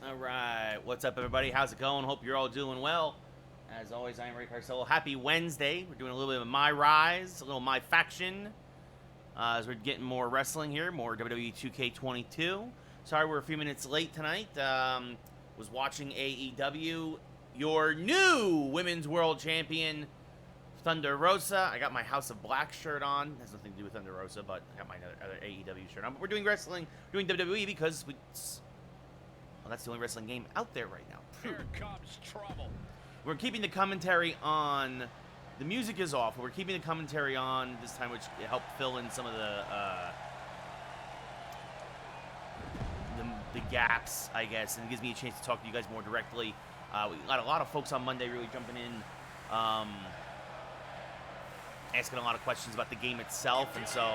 All right, what's up, everybody? How's it going? Hope you're all doing well. As always, I am Ray Carcelo. Happy Wednesday. We're doing a little bit of MyRise, a little MyFaction. As we're getting more wrestling here, more WWE 2K22. Sorry we're a few minutes late tonight. Was watching AEW. Your new Women's World Champion, Thunder Rosa. I got my House of Black shirt on. Has nothing to do with Thunder Rosa, but I got my other AEW shirt on. But we're doing wrestling, doing WWE because well, that's the only wrestling game out there right now. Here comes trouble. We're keeping the commentary on. The music is off. We're keeping the commentary on this time, which helped fill in some of the gaps, I guess, and it gives me a chance to talk to you guys more directly. We got a lot of folks on Monday really jumping in, asking a lot of questions about the game itself, and so.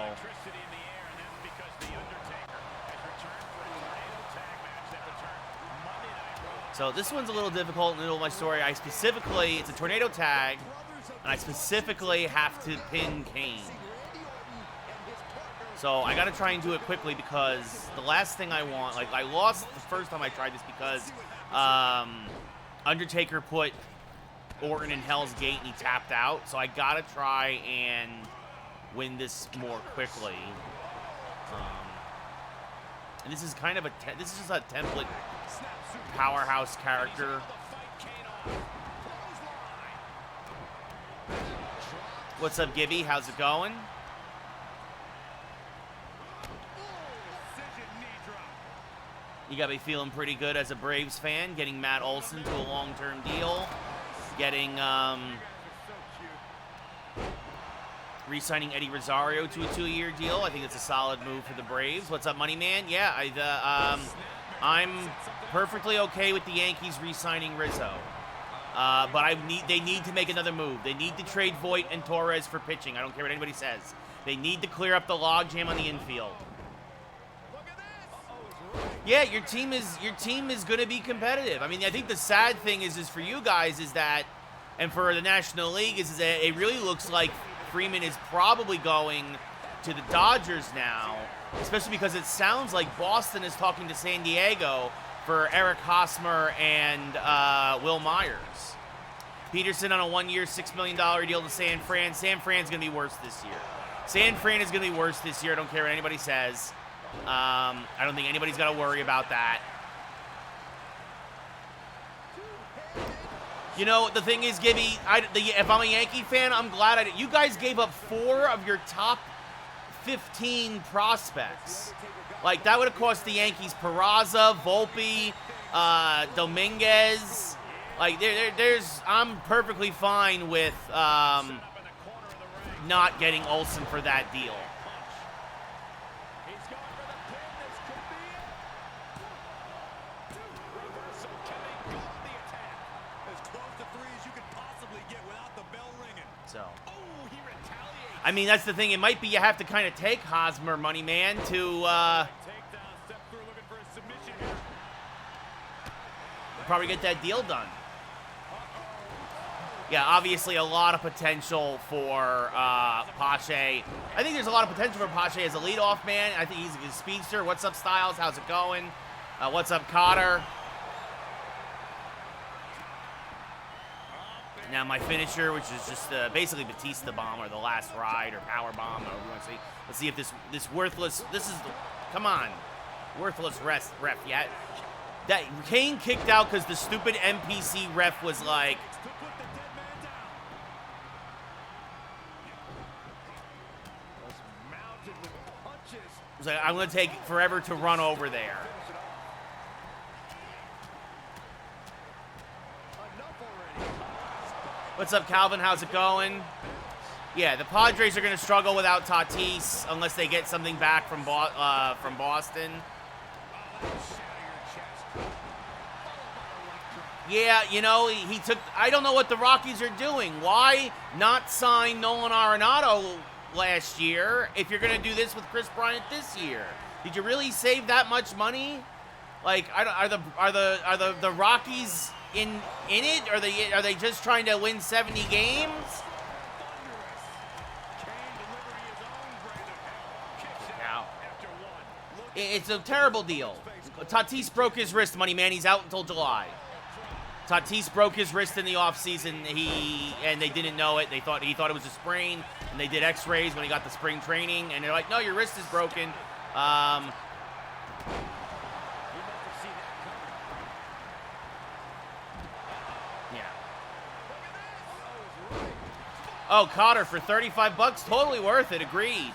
So this one's a little difficult in the middle of my story. It's a tornado tag, and I specifically have to pin Kane. So I gotta try and do it quickly because the last thing I want, like I lost the first time I tried this because Undertaker put Orton in Hell's Gate and he tapped out. So I gotta try and win this more quickly. And this is kind of this is just a template powerhouse character. What's up, Gibby? How's it going? You got me feeling pretty good as a Braves fan, getting Matt Olson to a long-term deal, getting re-signing Eddie Rosario to a 2-year deal. I think it's a solid move for the Braves. What's up, Money Man? Yeah, I'm perfectly okay with the Yankees re-signing Rizzo. But they need to make another move. They need to trade Voit and Torres for pitching. I don't care what anybody says. They need to clear up the logjam on the infield. Yeah, your team is going to be competitive. I mean, I think the sad thing is for you guys is that, and for the National League is that it really looks like Freeman is probably going to the Dodgers now, especially because it sounds like Boston is talking to San Diego for Eric Hosmer and Will Myers. Peterson on a 1-year, $6 million deal to San Fran. San Fran's going to be worse this year. San Fran is going to be worse this year. I don't care what anybody says. I don't think anybody's got to worry about that. You know, the thing is, Gibby, if I'm a Yankee fan, I'm glad you guys gave up 4 of your top 15 prospects. Like, that would have cost the Yankees Peraza, Volpe, Dominguez. Like, I'm perfectly fine with not getting Olsen for that deal. So, I mean, that's the thing. It might be you have to kind of take Hosmer, Money Man, to probably get that deal done. Yeah, obviously a lot of potential for Pache. I think there's a lot of potential for Pache as a leadoff man. I think he's a good speedster. What's up, Styles? How's it going? What's up, Cotter? Now my finisher, which is just basically Batista bomb or the last ride or power bomb, whatever you want to see. Let's see if this worthless, come on, worthless ref yet. That Kane kicked out because the stupid NPC ref was like, I'm going to take forever to run over there. What's up, Calvin? How's it going? Yeah, the Padres are going to struggle without Tatis unless they get something back from Boston. Yeah, you know, he took. I don't know what the Rockies are doing. Why not sign Nolan Arenado last year if you're going to do this with Chris Bryant this year? Did you really save that much money? Like, are the Rockies in it? Are they just trying to win 70 games? It's a terrible deal. Tatis broke his wrist, money man. He's out until July. Tatis broke his wrist in the offseason. And they didn't know it. He thought it was a sprain, and they did X-rays when he got the spring training, and they're like, "No, your wrist is broken." Yeah. Oh, Cotter for 35 bucks, totally worth it. Agreed.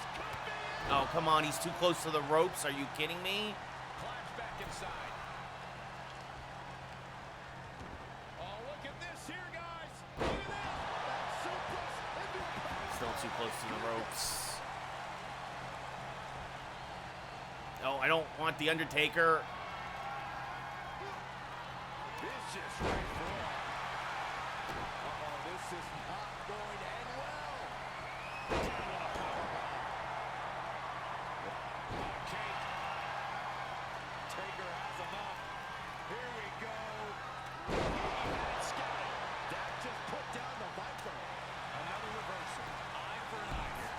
Oh, come on, he's too close to the ropes. Are you kidding me? Climbs back inside. Oh, look at this here, guys. Look at this. Still too close to the ropes. Oh, I don't want the Undertaker. Vicious right foot. This is not going to end well. Okay. Taker has him up. Here we go. That just put down the Viper. Another reversal. Eye for an eye.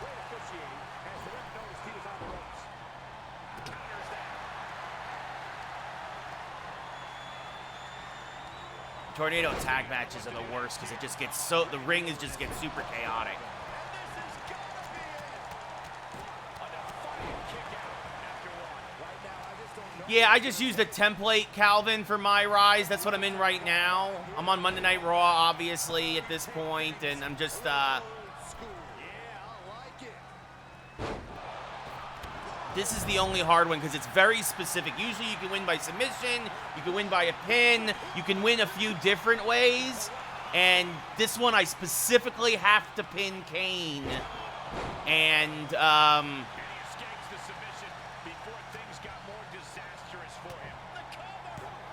Great officiating as the ref noticed he was on the ropes. Counters that. Tornado tag matches are the worst because it just gets the ring just gets super chaotic. Yeah, I just used a template, Calvin, for MyRise. That's what I'm in right now. I'm on Monday Night Raw, obviously, at this point, and I'm just, this is the only hard one because it's very specific. Usually you can win by submission, you can win by a pin, you can win a few different ways, and this one I specifically have to pin Kane. And,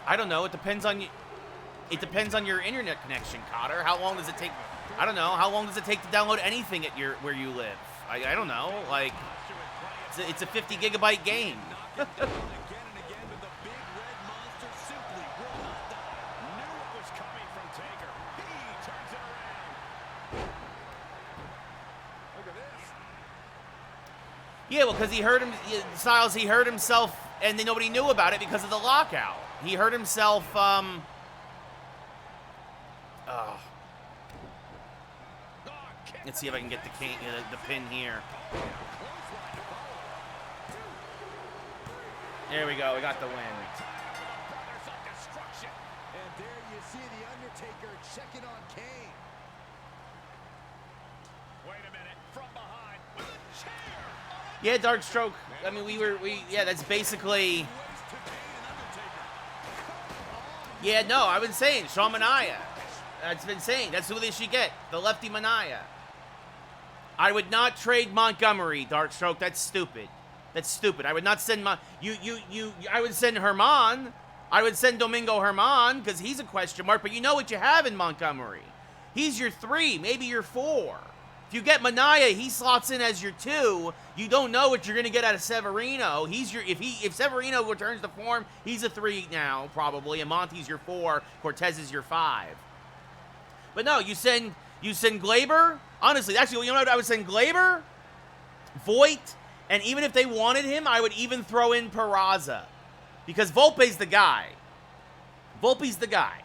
I don't know. It depends on you. It depends on your internet connection, Cotter. How long does it take? I don't know. How long does it take to download anything at where you live? I don't know. Like, it's a 50 gigabyte game. Yeah, well, because he hurt him, Styles. He hurt himself, and then nobody knew about it because of the lockout. He hurt himself. Let's see if I can get the pin here. There we go. We got the win. And there you see the Undertaker checking on Kane. Wait a minute. From behind with a chair. Yeah, Dark Stroke. I mean, yeah, that's basically. Yeah, no, I've been saying Shawn Mania. I've been saying that's who they should get, the lefty Mania. I would not trade Montgomery, Darkstroke. That's stupid. That's stupid. I would not send I would send Herman. I would send Domingo Herman because he's a question mark. But you know what you have in Montgomery. He's your 3, maybe your 4. If you get Mania, he slots in as your 2. You don't know what you're going to get out of Severino. If Severino returns to form, he's a 3 now probably, and Monty's your 4. Cortez is your 5. But no, you send Glaber. Honestly, actually, you know what? I would send Glaber, Voigt, and even if they wanted him, I would even throw in Peraza, because Volpe's the guy. Volpe's the guy.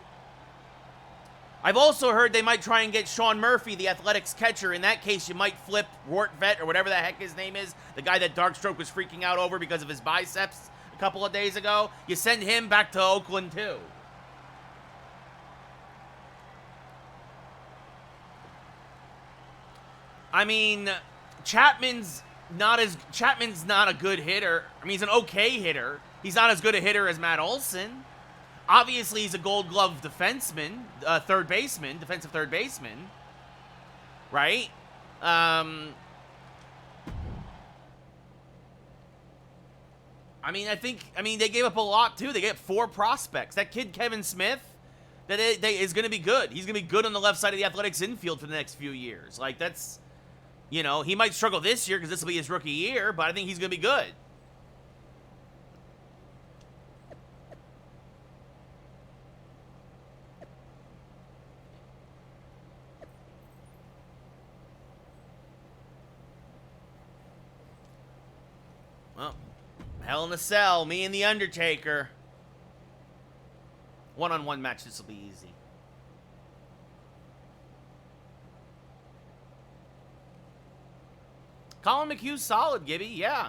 I've also heard they might try and get Sean Murphy, the Athletics catcher. In that case, you might flip Rortvet, or whatever the heck his name is, the guy that Darkstroke was freaking out over because of his biceps a couple of days ago. You send him back to Oakland, too. I mean, Chapman's not a good hitter. I mean, he's an okay hitter. He's not as good a hitter as Matt Olson. Obviously, he's a Gold Glove defenseman, defensive third baseman, right? I mean, they gave up a lot too. They gave up 4 prospects. That kid Kevin Smith, is going to be good. He's going to be good on the left side of the Athletics infield for the next few years. Like, that's, you know, he might struggle this year because this will be his rookie year, but I think he's going to be good. Well, Hell in a Cell, me and The Undertaker. One-on-one match, this will be easy. Colin McHugh's solid, Gibby, yeah.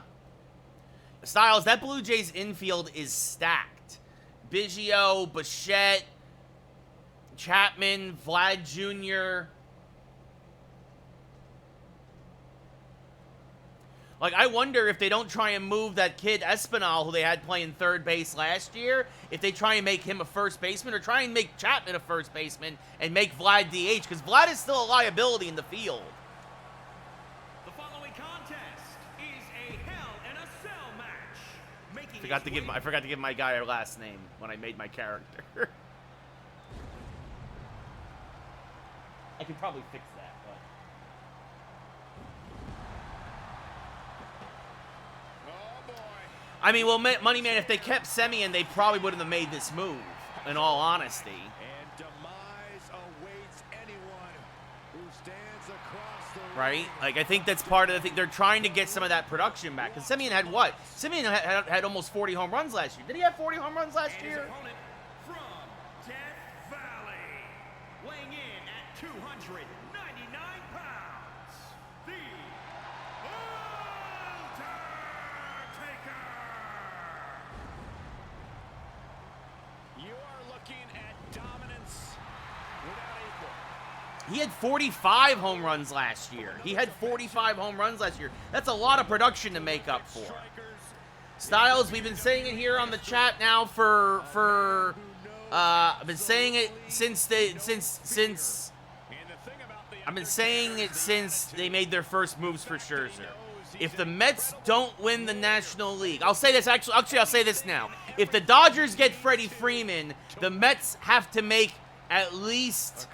Styles, that Blue Jays infield is stacked. Biggio, Bichette, Chapman, Vlad Jr. Like, I wonder if they don't try and move that kid Espinal, who they had playing third base last year, if they try and make him a first baseman, or try and make Chapman a first baseman, and make Vlad DH, because Vlad is still a liability in the field. The following contest is a Hell in a Cell match. I forgot to give my guy a last name when I made my character. I could probably fix that, but... I mean, well, Money Man, if they kept Semien, they probably wouldn't have made this move, in all honesty. And demise awaits anyone who stands across the Right? Like, I think that's part of the thing. They're trying to get some of that production back. Because Semien had what? Semien had almost 40 home runs last year. Did he have 40 home runs last year? Opponent from Death Valley, weighing in at 299 pounds, the Undertaker. You are looking at dominance without equal. He had 45 home runs last year. That's a lot of production to make up for. Styles, we've been saying it here on the chat now I've been saying it since they made their first moves for Scherzer. If the Mets don't win the National League, I'll say this actually I'll say this now. If the Dodgers get Freddie Freeman, the Mets have to make at least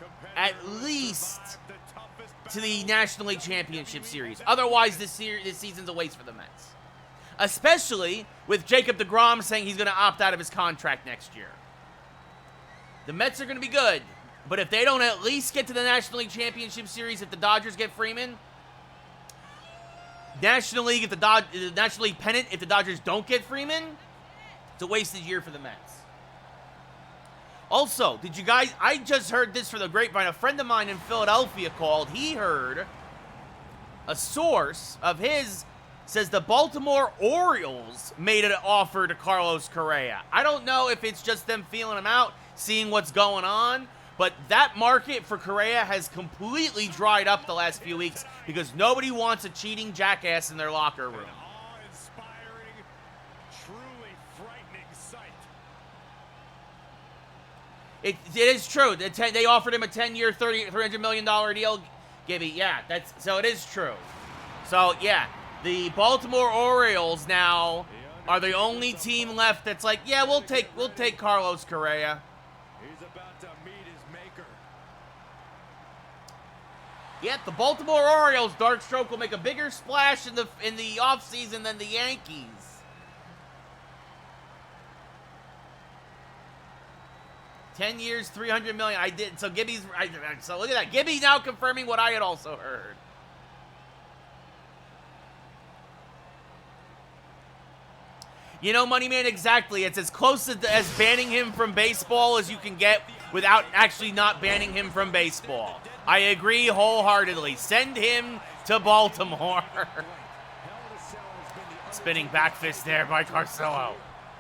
to the National League Championship Series. Otherwise, this season's a waste for the Mets. Especially with Jacob deGrom saying he's going to opt out of his contract next year. The Mets are going to be good, but if they don't at least get to the National League Championship Series, if the Dodgers get Freeman, National League pennant, if the Dodgers don't get Freeman, it's a wasted year for the Mets. Also, did you guys, I just heard this from the grapevine. A friend of mine in Philadelphia called. He heard a source of his says the Baltimore Orioles made an offer to Carlos Correa. I don't know if it's just them feeling him out, seeing what's going on, but that market for Correa has completely dried up the last few weeks because nobody wants a cheating jackass in their locker room. Awe-inspiring, truly frightening sight. It is true. They offered him a 10-year, $300 million deal, Gibby. Yeah, so it is true. So, yeah, the Baltimore Orioles now are the only team left that's like, yeah, we'll take Carlos Correa. He's about to meet his maker. Yeah, the Baltimore Orioles, Darkstroke will make a bigger splash in the offseason than the Yankees. $10 years, $300 million. I did. So Gibby's. So look at that. Gibby now confirming what I had also heard. You know, Money Man, exactly. It's as close as banning him from baseball as you can get without actually not banning him from baseball. I agree wholeheartedly. Send him to Baltimore. Spinning back fist there by Carcillo.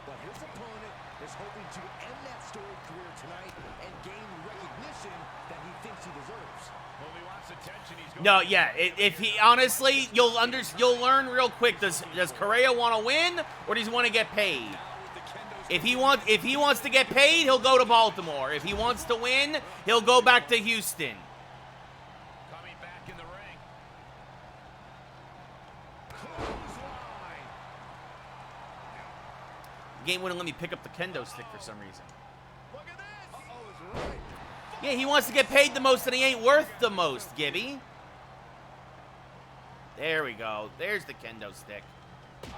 But his opponent is hoping to end that storied career tonight and gain recognition that he thinks he deserves. Well, he wants attention. He's going No, yeah. If he honestly, you'll learn real quick. Does Correa want to win or does he want to get paid? If he wants to get paid, he'll go to Baltimore. If he wants to win, he'll go back to Houston. coming back in the ring. Game wouldn't let me pick up the kendo stick for some reason. Look at this. Uh-oh, is right. Yeah, he wants to get paid the most and he ain't worth the most, Gibby. There we go. There's the kendo stick. Undertaker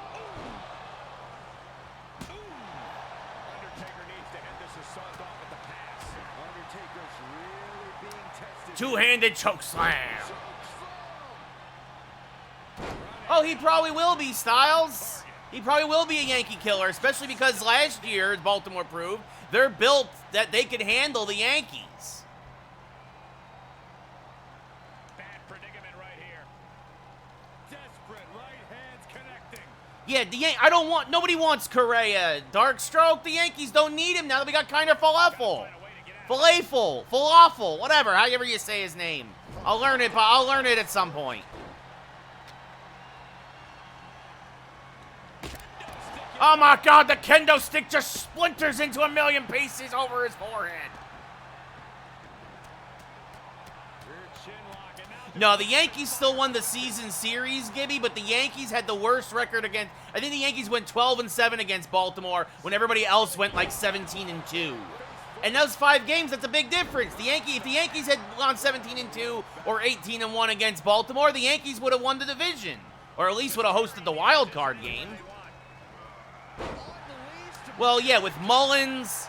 needs to end this assault off with the pass. Undertaker's really being tested. Two-handed choke slam. Oh, he probably will be, Styles. He probably will be a Yankee killer, especially because last year, as Baltimore proved, they're built that they can handle the Yankees. Bad predicament right here. Desperate right hands connecting. Yeah, nobody wants Correa. Darkstroke, the Yankees don't need him now that we got Kiner Falafel. Falafel, whatever, however you say his name. I'll learn it at some point. Oh my God, the kendo stick just splinters into a million pieces over his forehead. No, the Yankees still won the season series, Gibby, but the Yankees had the worst record against, I think the Yankees went 12-7 against Baltimore when everybody else went like 17-2. And those 5 games, that's a big difference. If the Yankees had gone 17-2 or 18-1 against Baltimore, the Yankees would have won the division. Or at least would have hosted the wild card game. Well, yeah, with Mullins,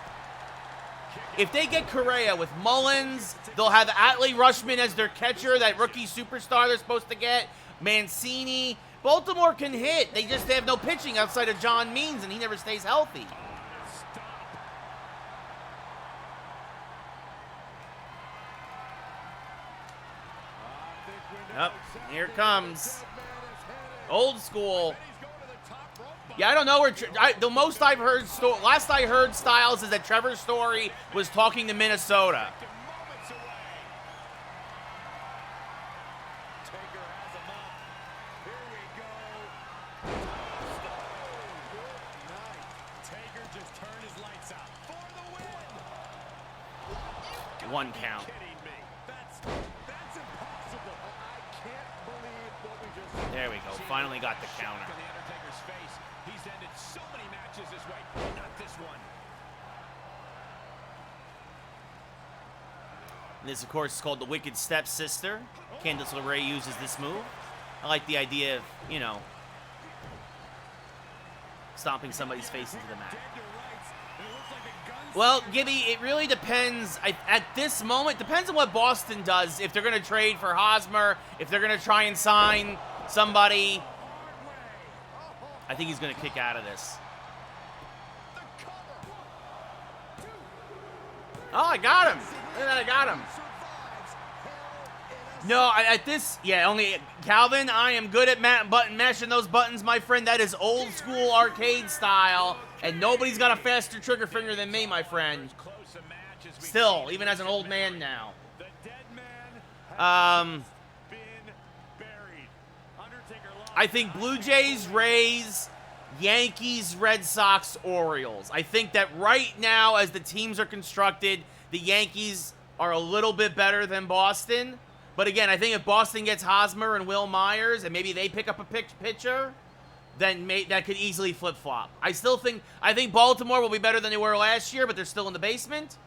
if they get Correa with Mullins, they'll have Adley Rutschman as their catcher, that rookie superstar they're supposed to get, Mancini. Baltimore can hit. They just have no pitching outside of John Means, and he never stays healthy. Yep, here it comes. Old school. Yeah, I don't know where. The most I've heard, last I heard, Styles, is that Trevor Story was talking to Minnesota. One count. There we go. Finally got the counter. He's ended so many matches this way, but not this one. This, of course, is called the Wicked Stepsister. Candice LeRae uses this move. I like the idea of, you know, stomping somebody's face into the mat. Well, Gibby, it really depends. At this moment, depends on what Boston does. If they're going to trade for Hosmer, if they're going to try and sign somebody. I think he's going to kick out of this. Oh, I got him. Look at that, I got him. No, at this, yeah, only Calvin, I am good at mashing those buttons, my friend. That is old school arcade style, and nobody's got a faster trigger finger than me, my friend. Still, even as an old man now. I think Blue Jays, Rays, Yankees, Red Sox, Orioles. I think that right now, as the teams are constructed, the Yankees are a little bit better than Boston. But again, I think if Boston gets Hosmer and Will Myers, and maybe they pick up a pitcher, then that could easily flip-flop. I think Baltimore will be better than they were last year, but they're still in the basement.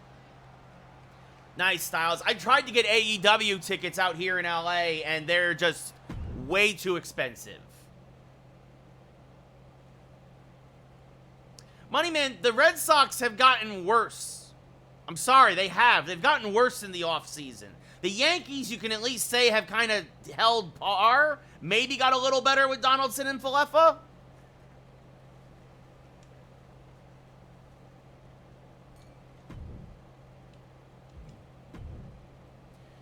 Nice, Styles. I tried to get AEW tickets out here in LA, and they're just way too expensive. Moneyman, the Red Sox have gotten worse. I'm sorry, they have. They've gotten worse in the offseason. The Yankees, you can at least say, have kind of held par. Maybe got a little better with Donaldson and Falefa.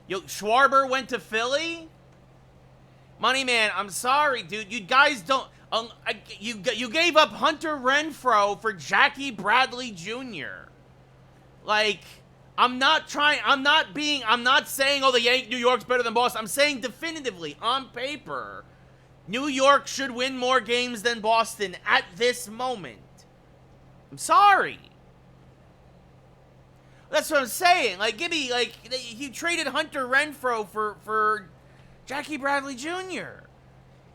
Yo, Schwarber went to Philly? Moneyman, I'm sorry, dude. You guys don't... you gave up Hunter Renfroe for Jackie Bradley Jr. Like... I'm not saying, oh, New York's better than Boston. I'm saying definitively, on paper, New York should win more games than Boston at this moment. I'm sorry. That's what I'm saying. Like, Gibby, like, you traded Hunter Renfroe for Jackie Bradley Jr.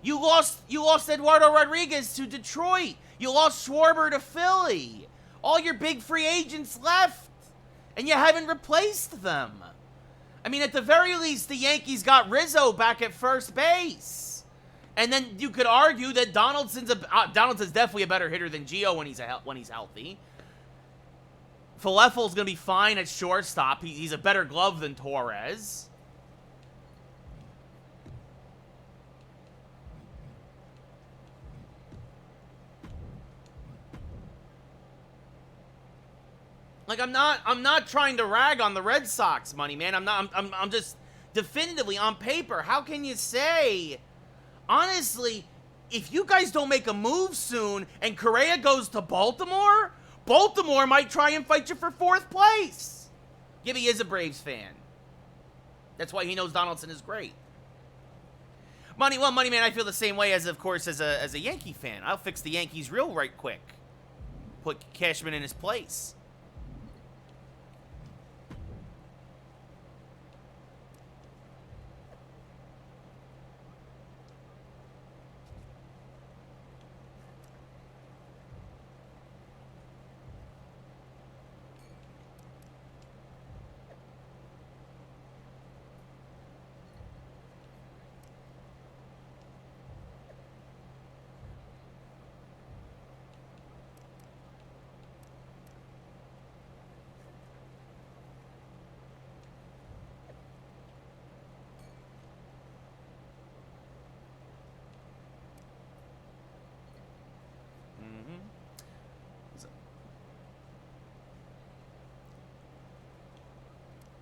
You lost Eduardo Rodriguez to Detroit. You lost Schwarber to Philly. All your big free agents left. And you haven't replaced them. I mean, at the very least, the Yankees got Rizzo back at first base. And then you could argue that Donaldson's definitely a better hitter than Gio when he's healthy. Falefel's going to be fine at shortstop. He's a better glove than Torres. Like, I'm not trying to rag on the Red Sox, money man. I'm just definitively on paper. How can you say, honestly, if you guys don't make a move soon and Correa goes to Baltimore, Baltimore might try and fight you for 4th place. Gibby is a Braves fan. That's why he knows Donaldson is great. Money man, I feel the same way as, of course, as a Yankee fan. I'll fix the Yankees real right quick. Put Cashman in his place.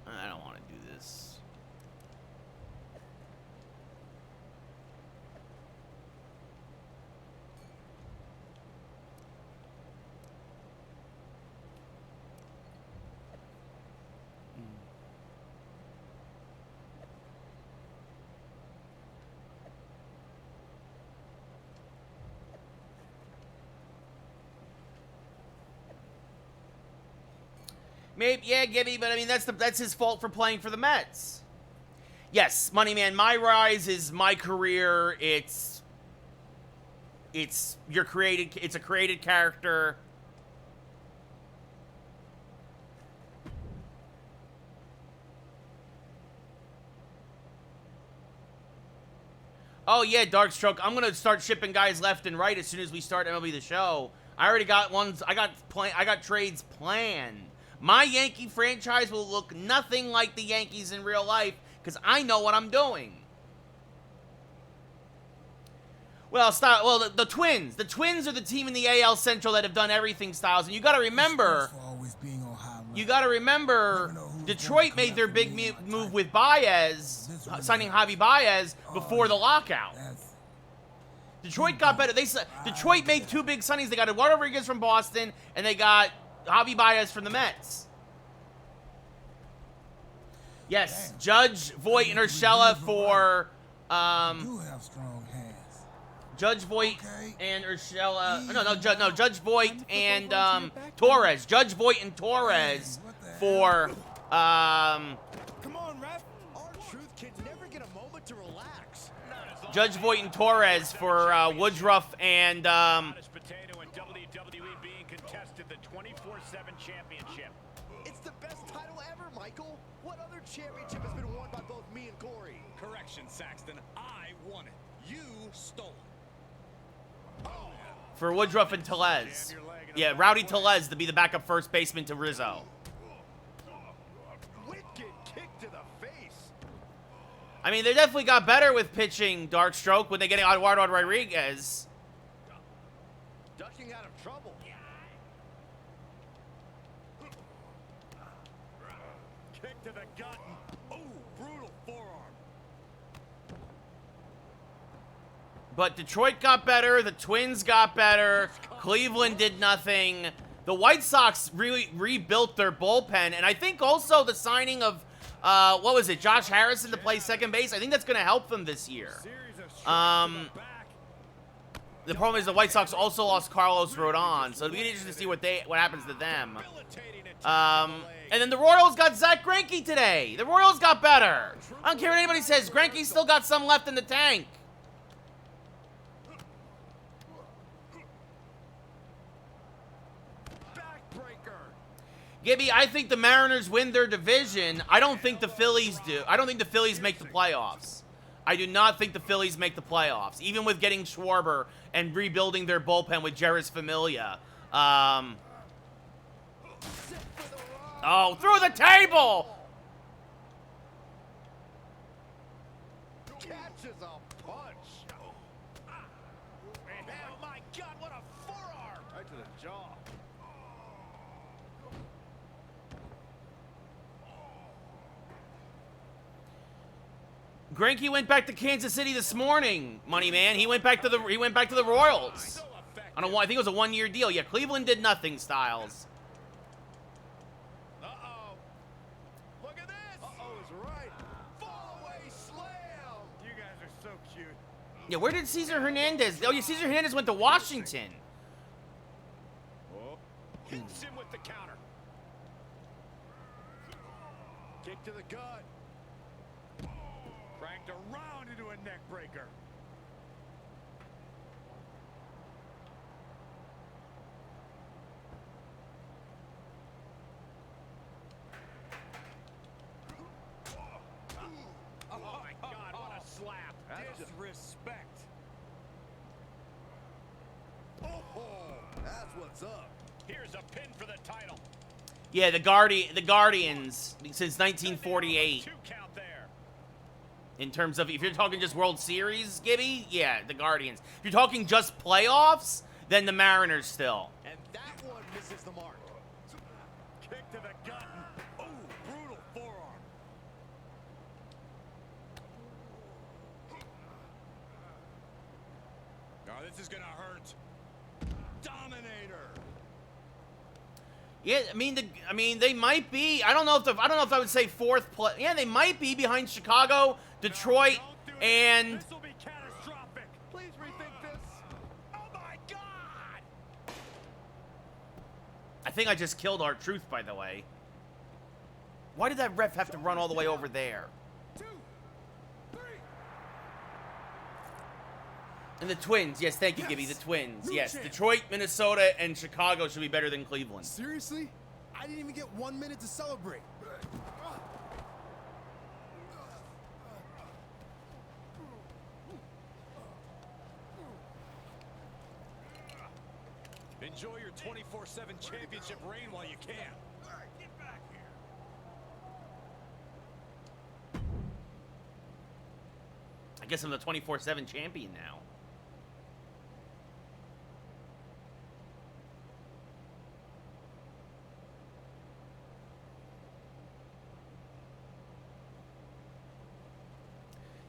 I don't want to do this. Maybe, yeah, Gibby, but I mean that's his fault for playing for the Mets. Yes, money man, MyRise is my career. It's a created character. Oh yeah, Darkstroke. I'm gonna start shipping guys left and right as soon as we start MLB The Show. I already got ones. I got trades planned. My Yankee franchise will look nothing like the Yankees in real life because I know what I'm doing. Well, the Twins. The Twins are the team in the AL Central that have done everything, Styles. And you got to remember, Detroit made their big move with Baez, signing Javi Baez before the lockout. Detroit got better. Detroit made 2 big signings. They got Eduardo Rodriguez from Boston, and they got Javi Baez from the Mets. Yes, Judge, Voit, and Urshela for You have strong hands. Judge Voit and Urshela. No, Judge Voit and Torres. Judge Voit and Torres for Come on, ref. Our truth can never get a moment to relax. Judge Voit and Torres for Woodruff and Potato and WWE being contested the 24/7 championship. It's the best title ever, Michael. What other championship has been won by both me and Corey? Correction, Saxton. I won it. You stole it. Oh. for Woodruff and Tellez. Yeah, Rowdy Tellez to be the backup first baseman to Rizzo. I mean, they definitely got better with pitching Darkstroke when they get Eduardo Rodriguez. Ducking out of trouble. Kick to the gut. Oh, brutal forearm. But Detroit got better. The Twins got better. Cleveland did nothing. The White Sox really rebuilt their bullpen. And I think also the signing of what was it, Josh Harrison to play second base? I think that's going to help them this year. The problem is the White Sox also lost Carlos Rodon, so it'll be interesting to see what happens to them. And then the Royals got Zach Greinke today. The Royals got better. I don't care what anybody says. Greinke's still got some left in the tank. Gibby, I think the Mariners win their division. I don't think the Phillies do. I don't think the Phillies make the playoffs. I do not think the Phillies make the playoffs, even with getting Schwarber and rebuilding their bullpen with Jeris Familia. Oh, through the table! Catches a punch. Oh my God, what a forearm! Right to the jaw. Greinke went back to Kansas City this morning, money man. He went back to the Royals. I don't know. I think it was a 1-year deal. Yeah, Cleveland did nothing, Styles. Look at this. Is right. Fall away slam. You guys are so cute. Yeah, where did Cesar Hernandez? Oh, yeah, Cesar Hernandez went to Washington. Hits him with the counter. Kick to the gut. Cranked around into a neck breaker. Oh my God, what a slap. Disrespect. Oh, that's what's up. Here's a pin for the title. Yeah, the Guardians since 1948. 2 count there. In terms of, if you're talking just World Series, Gibby, yeah, the Guardians. If you're talking just playoffs, then the Mariners still. And that one misses the mark. Kick to the gut. Oh, brutal forearm. Oh, this is gonna hurt. Dominator. Yeah, I mean, they might be. I don't know if I would say 4th place. Yeah, they might be behind Chicago, Detroit, and. This will be catastrophic. Please rethink this. Oh my God! I think I just killed R-Truth, by the way. Why did that ref have to run all the way over there? 2, 3. And the Twins, yes, thank you, Gibby. The Twins, yes. Detroit, Minnesota, and Chicago should be better than Cleveland. Seriously? I didn't even get 1 minute to celebrate. Enjoy your 24/7 championship reign while you can. All right, get back here. I guess I'm the 24/7 champion now.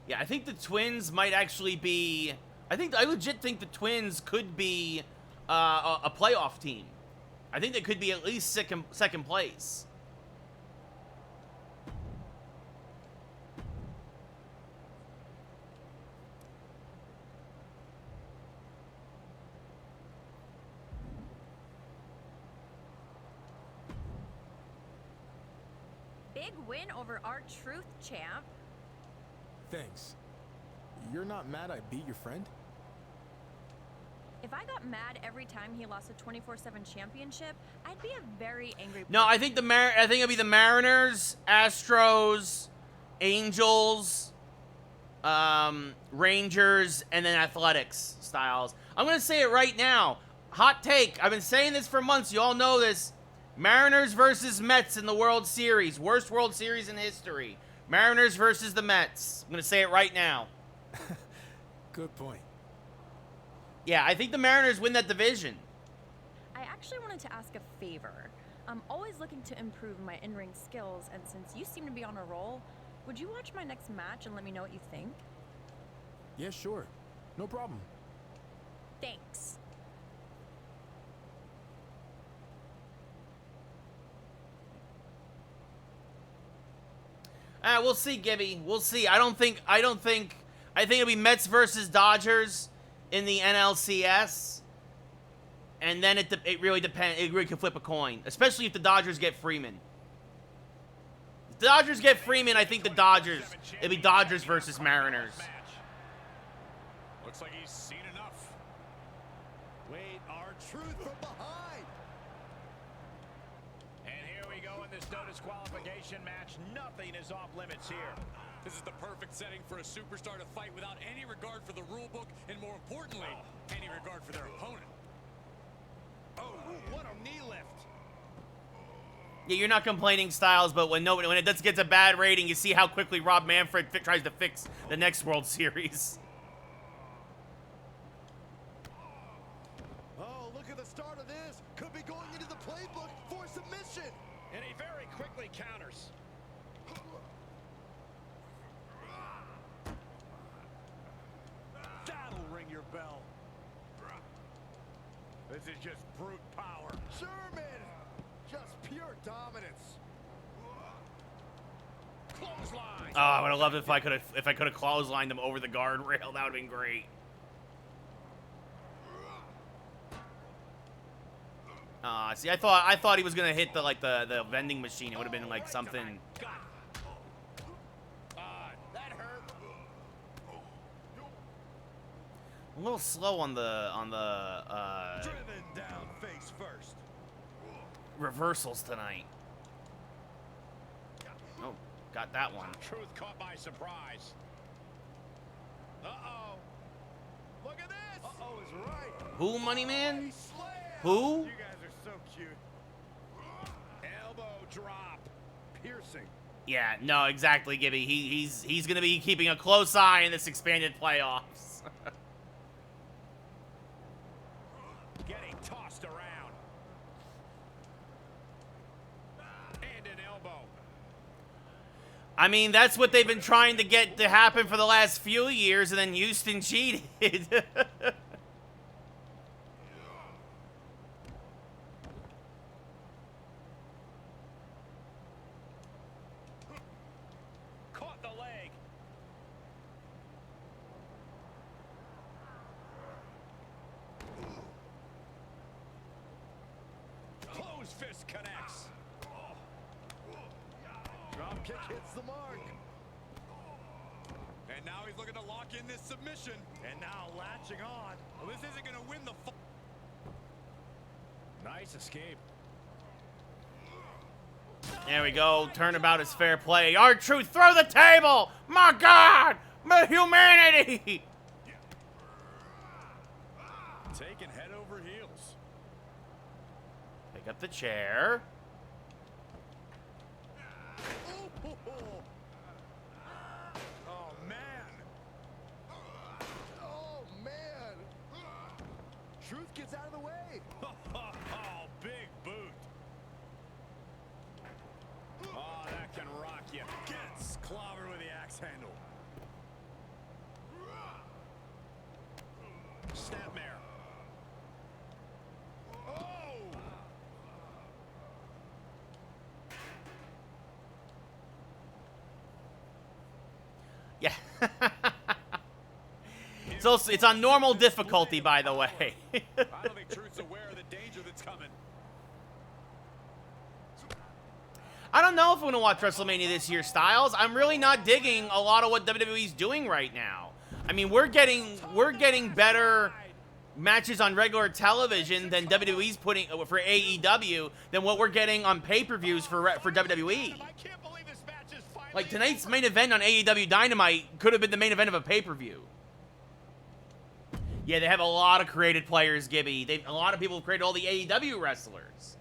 Yeah, I think the Twins might actually be. I legit think the Twins could be a playoff team. I think they could be at least second place. Big win over R-Truth, champ. Thanks. You're not mad I beat your friend? If I got mad every time he lost a 24/7 championship, I'd be a very angry person. No, I think it'd be the Mariners, Astros, Angels, Rangers, and then Athletics, Styles. I'm gonna say it right now. Hot take. I've been saying this for months. You all know this. Mariners versus Mets in the World Series. Worst World Series in history. Mariners versus the Mets. I'm gonna say it right now. Good point. Yeah, I think the Mariners win that division. I actually wanted to ask a favor. I'm always looking to improve my in-ring skills, and since you seem to be on a roll, would you watch my next match and let me know what you think? Yeah, sure. No problem. Thanks. We'll see, Gibby. We'll see. I think it'll be Mets versus Dodgers in the NLCS. And then it really depends. It really could flip a coin, especially if the Dodgers get Freeman. If the Dodgers get Freeman, I think it'll be Dodgers versus Mariners. Looks like he's seen enough. Wait, R-Truth from behind. And here we go in this no disqualification match. Nothing is off limits here. This is the perfect setting for a superstar to fight without any regard for the rule book and, more importantly, any regard for their opponent. Oh, what a knee lift. Yeah, you're not complaining, Styles, but when it gets a bad rating, you see how quickly Rob Manfred tries to fix the next World Series. Oh, look at the start of this. Could be going into the playbook for submission. And he very quickly counters. This is just brute power. Sherman! Just pure dominance. Clothesline. Oh, I would have loved it if I could have clotheslined them over the guardrail. That would have been great. See, I thought he was gonna hit the vending machine. It would have been like something. That hurt. A little slow on the Driven down face first. reversals tonight. Oh, got that one. Truth caught by surprise. Uh-oh. Look at this. Uh-oh is right. Who, Money Man? Slam. Who? You guys are so cute. Elbow drop. Piercing. Yeah, no, exactly, Gibby. He's gonna be keeping a close eye in this expanded playoffs. Getting tossed around. And an elbow. I mean, that's what they've been trying to get to happen for the last few years, and then Houston cheated. Caught the leg. Close fist connects. Drop kick hits the mark. And now he's looking to lock in this submission. And now latching on. Well, this isn't going to win the fight. Nice escape. There we go. Turnabout is fair play. R-Truth, throw the table! My God! My humanity! Taking head over heels. Pick up the chair. Oh, man. Oh, man. Truth gets out of the way. Oh, big boot. Oh, that can rock you. Gets clobbered with the axe handle. Snapmare. Oh! Yeah. It's on normal difficulty, by the way. I don't think Truth's aware of the danger that's coming. I don't know if we're going to watch WrestleMania this year, Styles. I'm really not digging a lot of what WWE's doing right now. I mean, we're getting better matches on regular television than WWE's putting for AEW than what we're getting on pay-per-views for WWE. I can't believe this match is finally Like, tonight's main event on AEW Dynamite could have been the main event of a pay-per-view. Yeah, they have a lot of created players, Gibby. A lot of people have created all the AEW wrestlers.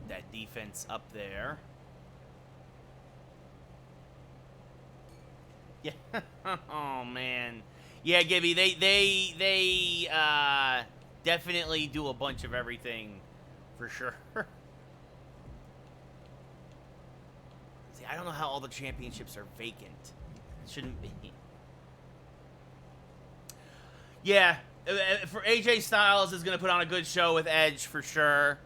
That defense up there. Yeah. Oh man. Yeah, Gibby. They definitely do a bunch of everything, for sure. See, I don't know how all the championships are vacant. It shouldn't be. Yeah, for AJ Styles is gonna put on a good show with Edge for sure.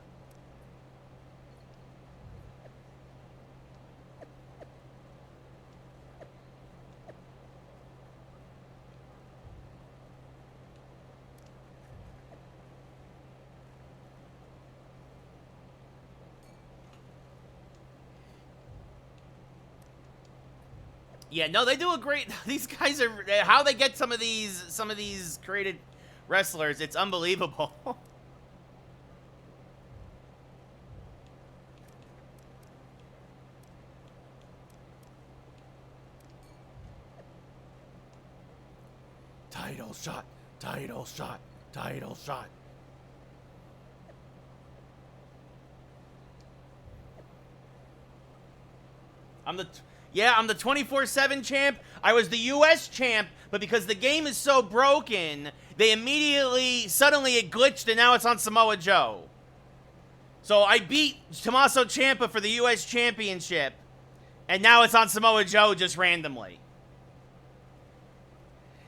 Yeah, no, they do a great. These guys are how they get some of these created wrestlers. It's unbelievable. Title shot. Title shot. Title shot. I'm the 24/7 champ. I was the US champ, but because the game is so broken, they suddenly it glitched and now it's on Samoa Joe. So I beat Tommaso Ciampa for the US championship, and now it's on Samoa Joe just randomly.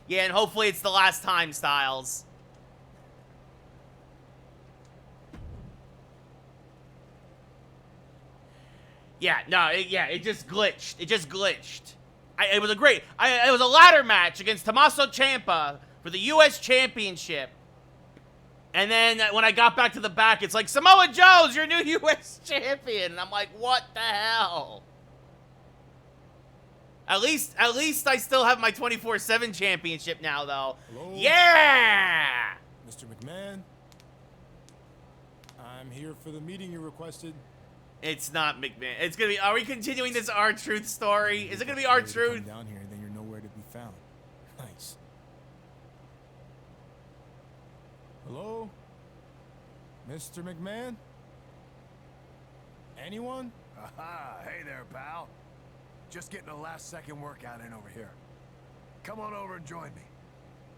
Yeah, and hopefully it's the last time, Styles. Yeah, no, it just glitched. It just glitched. It was a ladder match against Tommaso Ciampa for the U.S. Championship. And then when I got back to the back, it's like, Samoa Joe's your new U.S. Champion. And I'm like, what the hell? At least I still have my 24/7 championship now, though. Hello? Yeah! Mr. McMahon, I'm here for the meeting you requested. It's not McMahon. It's gonna be. Are we continuing this R-Truth story? Is it gonna be R-Truth? Come down here, then you're nowhere to be found. Nice. Hello, Mr. McMahon? Anyone? Aha, hey there, pal. Just getting a last-second workout in over here. Come on over and join me.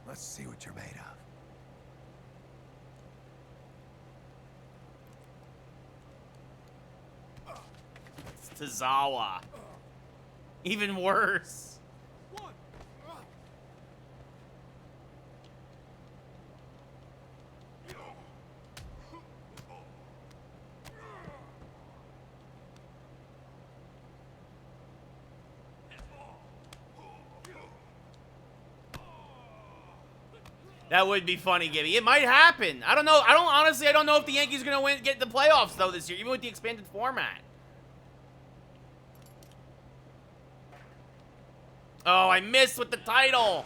Let's see what you're made of. Tozawa. Even worse. That would be funny, Gibby. It might happen. I don't know. Honestly, I don't know if the Yankees are going to get the playoffs, though, this year, even with the expanded format. Oh, I missed with the title.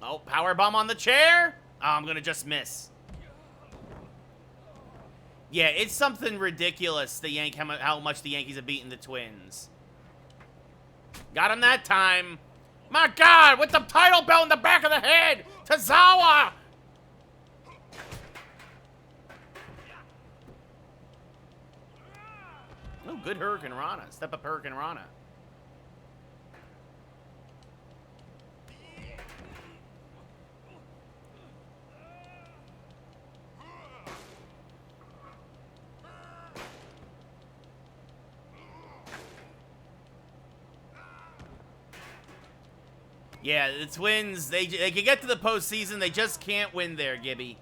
Oh, powerbomb on the chair. Oh, I'm going to just miss. Yeah, it's something ridiculous, how much the Yankees have beaten the Twins. Got him that time. My God, with the title belt in the back of the head. Tozawa. Oh, good Hurricane Rana. Step up Hurricane Rana. Yeah, the Twins, they can get to the postseason. They just can't win there, Gibby.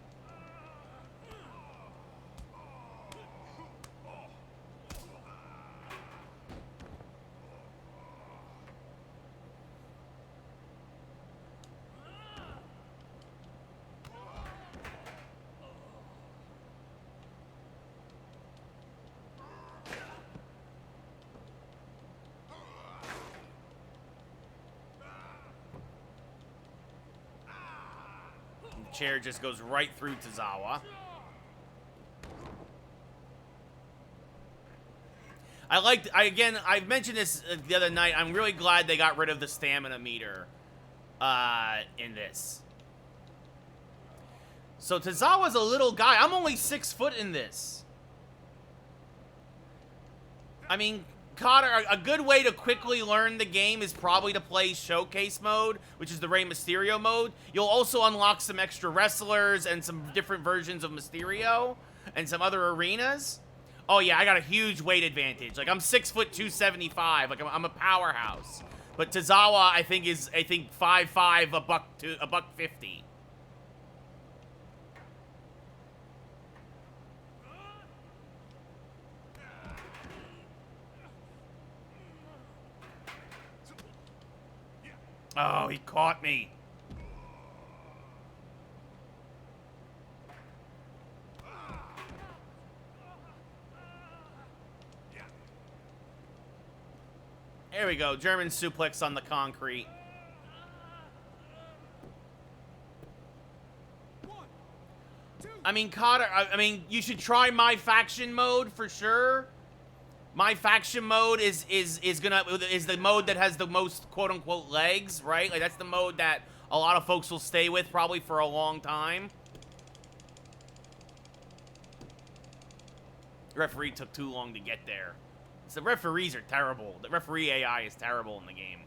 Chair just goes right through Tozawa. I've mentioned this the other night. I'm really glad they got rid of the stamina meter in this. So Tozawa's a little guy. I'm only 6 foot in this. I mean, Cotter, a good way to quickly learn the game is probably to play Showcase mode, which is the Rey Mysterio mode. You'll also unlock some extra wrestlers and some different versions of Mysterio and some other arenas. Oh yeah, I got a huge weight advantage. Like, I'm 6 foot 275. Like, I'm a powerhouse. But Tozawa, I think, is 5'5", a buck 50. Oh, he caught me. There we go. German suplex on the concrete. I mean, Cotter, I mean, you should try MyFaction mode for sure. MyFaction mode is the mode that has the most quote-unquote legs, right? Like, that's the mode that a lot of folks will stay with probably for a long time. The referee took too long to get there. So the referees are terrible. The referee AI is terrible in the game.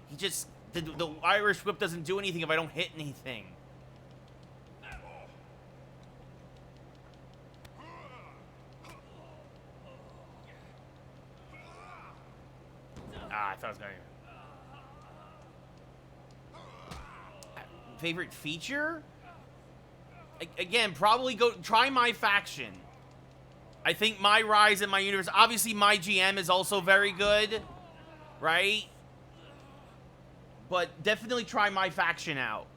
He just... The Irish whip doesn't do anything if I don't hit anything. Ah, I thought I was going to... Favorite feature? Again, probably go... Try MyFaction. I think MyRise and MyUniverse... Obviously, MyGM is also very good. Right? But definitely try MyFaction out.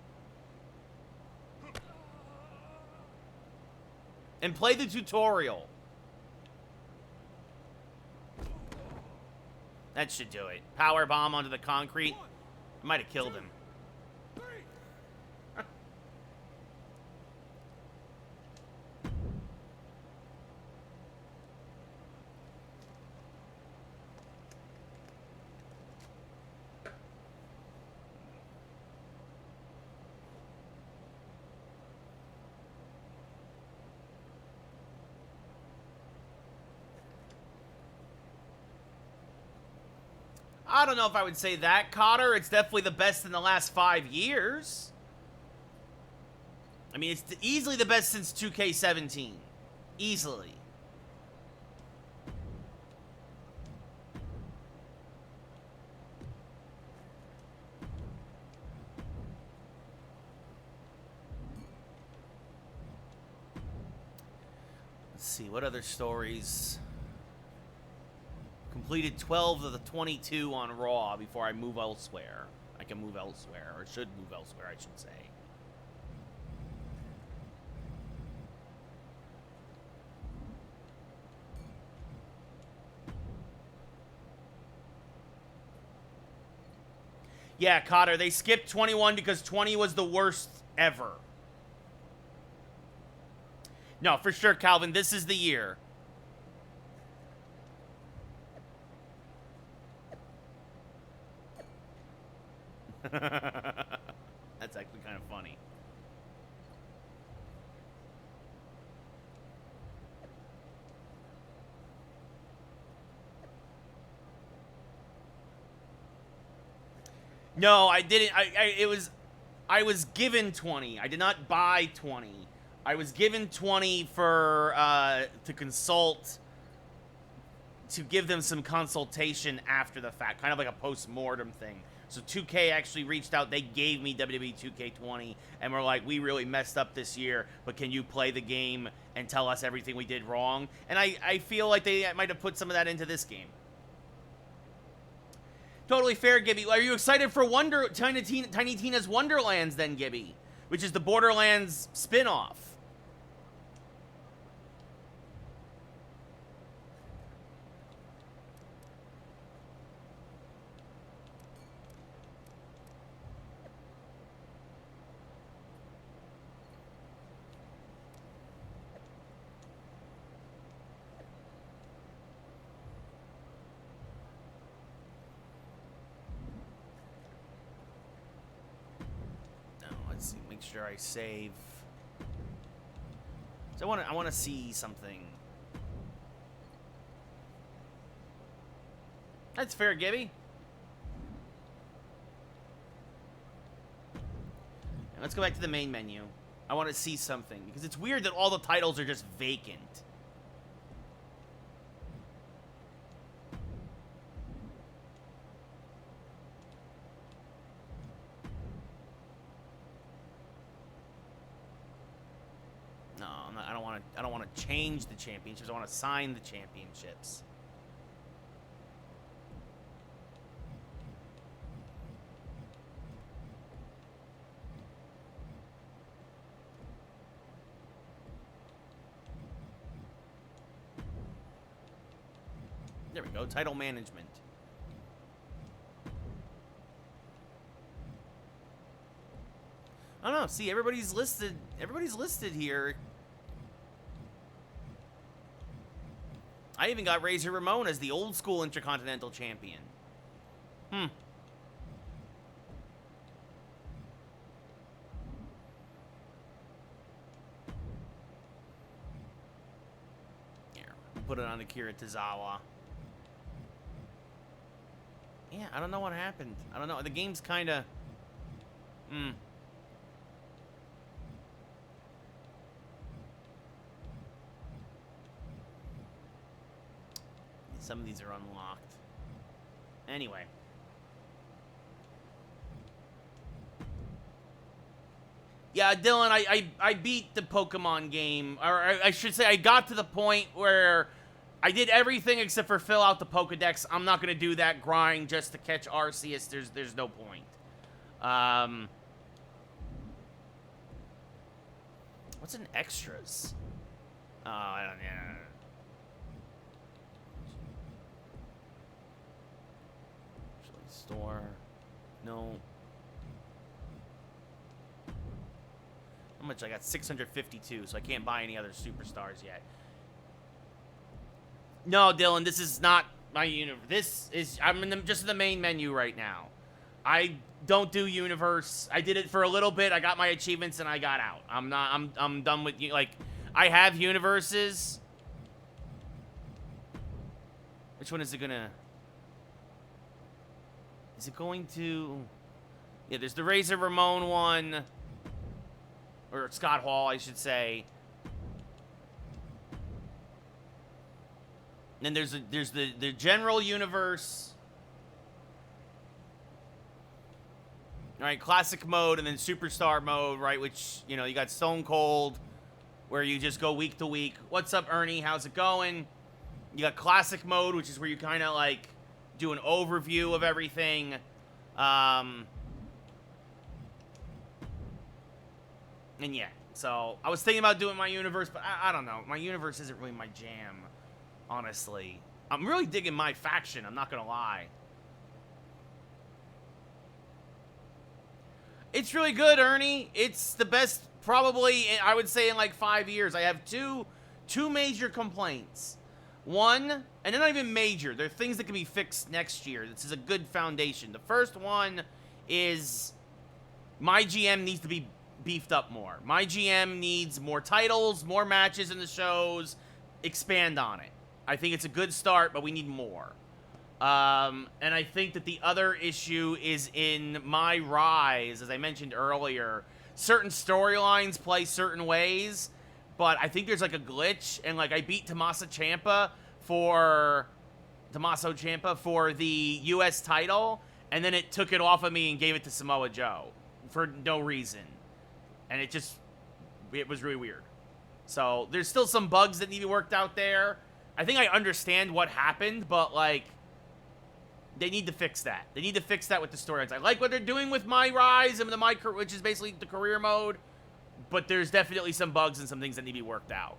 And play the tutorial. That should do it. Power bomb onto the concrete. Might have killed him. I don't know if I would say that, Cotter. It's definitely the best in the last 5 years. I mean, it's easily the best since 2K17. Easily. Let's see, what other stories... Completed 12 of the 22 on Raw before I move elsewhere. I can move elsewhere, or should move elsewhere, I should say. Yeah, Cotter, they skipped 21 because 20 was the worst ever. No, for sure, Calvin, this is the year. That's actually kind of funny. No, I didn't. I was given 20. I did not buy 20. I was given 20 for to consult, to give them some consultation after the fact, kind of like a post-mortem thing. So 2K actually reached out. They gave me WWE 2K20 and were like, we really messed up this year, but can you play the game and tell us everything we did wrong? And I feel like they might have put some of that into this game. Totally fair, Gibby. Are you excited for Tiny Tina's Wonderlands then, Gibby? Which is the Borderlands spin-off. Let's see, make sure I save. So I want to see something. That's fair, Gibby. And let's go back to the main menu. I want to see something because it's weird that all the titles are just vacant. No, I don't want to change the championships. I want to sign the championships. There we go. Title management. I don't know. See, everybody's listed. Everybody's listed here. I even got Razor Ramon as the old school Intercontinental Champion. Here, put it on Akira Tozawa. Yeah, I don't know what happened. I don't know. The game's kind of... Some of these are unlocked. Anyway. Yeah, Dylan, I beat the Pokemon game. Or I should say I got to the point where I did everything except for fill out the Pokedex. I'm not going to do that grind just to catch Arceus. There's no point. What's in extras? Oh, I don't know. Store. No. How much? I got 652, so I can't buy any other superstars yet. No, Dylan, this is not my universe. This is... I'm in just in the main menu right now. I don't do universe. I did it for a little bit. I got my achievements and I got out. I'm done with you. Like, I have universes. Which one is it gonna... Is it going to... Yeah, there's the Razor Ramon one. Or Scott Hall, I should say. And then there's the general universe. Alright, classic mode and then superstar mode, right? Which, you know, you got Stone Cold, where you just go week to week. What's up, Ernie? How's it going? You got classic mode, which is where you kind of like... do an overview of everything. And yeah, so I was thinking about doing my universe, but I don't know. My universe isn't really my jam, honestly. I'm really digging MyFaction, I'm not gonna lie. It's really good, Ernie. It's the best, probably, I would say, in like 5 years. I have two major complaints. One, and they're not even major. They're things that can be fixed next year. This is a good foundation. The first one is my GM needs to be beefed up more. My GM needs more titles, more matches in the shows. Expand on it. I think it's a good start, but we need more. And I think that the other issue is in MyRise, as I mentioned earlier. Certain storylines play certain ways. But I think there's like a glitch, and like I beat Tommaso Ciampa for the U.S. title, and then it took it off of me and gave it to Samoa Joe for no reason, and it was really weird. So there's still some bugs that need to be worked out there. I think I understand what happened, but like they need to fix that. They need to fix that with the storylines. I like what they're doing with MyRise and which is basically the career mode. But there's definitely some bugs and some things that need to be worked out.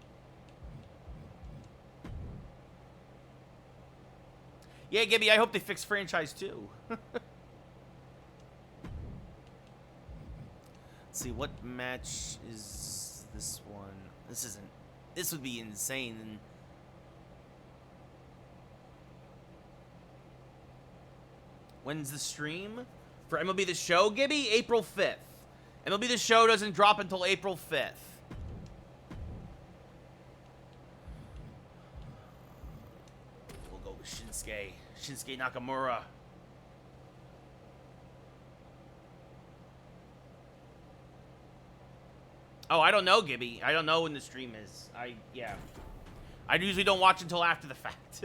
Yeah, Gibby, I hope they fix franchise too. Let's see, what match is this one? This would be insane. When's the stream? For MLB The Show, Gibby? April 5th. MLB The Show doesn't drop until April 5th. We'll go with Shinsuke Nakamura. Oh, I don't know, Gibby. I don't know when the stream is. Yeah. I usually don't watch until after the fact.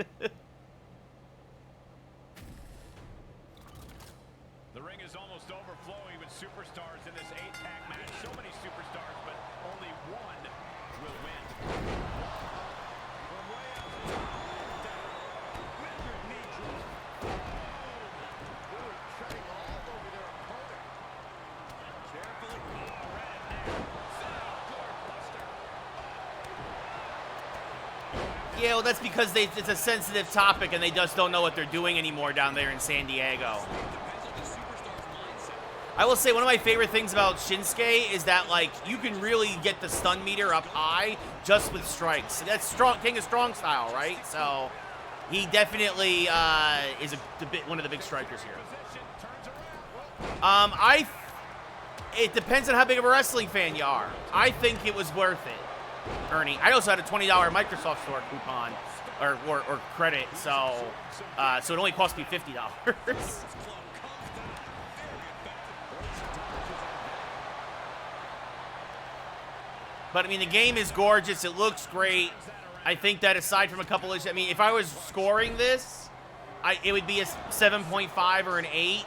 The ring is almost overflowing with superstars in this 8-tag match. So many superstars, but only one will win. From way up down, with your knee drop. They were treading all over their opponent. Carefully, right now. Doorbuster. Yeah, well, that's because it's a sensitive topic and they just don't know what they're doing anymore down there in San Diego. I will say one of my favorite things about Shinsuke is that, like, you can really get the stun meter up high just with strikes. That's strong, King of Strong style, right? So he definitely is one of the big strikers here. It depends on how big of a wrestling fan you are. I think it was worth it, Ernie. I also had a $20 Microsoft Store coupon or credit, so it only cost me $50. But I mean, the game is gorgeous. It looks great. I think that aside from a couple issues, I mean, if I was scoring this, it would be a 7.5 or an 8.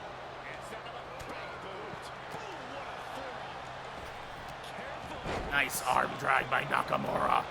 Nice arm drag by Nakamura.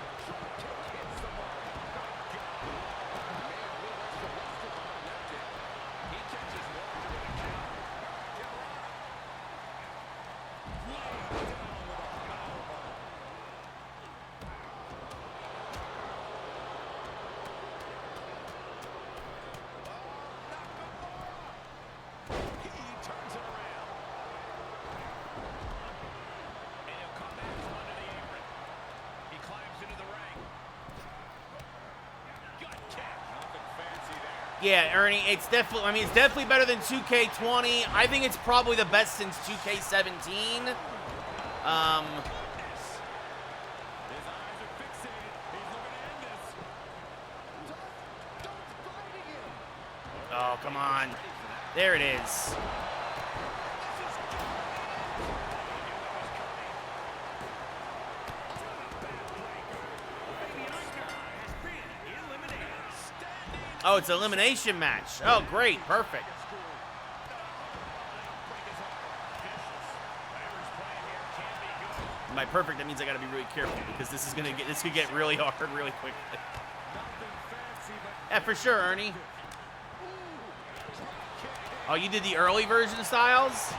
Yeah, Ernie, it's definitely better than 2K20. I think it's probably the best since 2K17. Oh, come on. There it is. Oh, it's an elimination match. Oh, great. Perfect. By perfect, that means I got to be really careful because this could get really hard really quickly. Yeah, for sure, Ernie. Oh, you did the early version styles?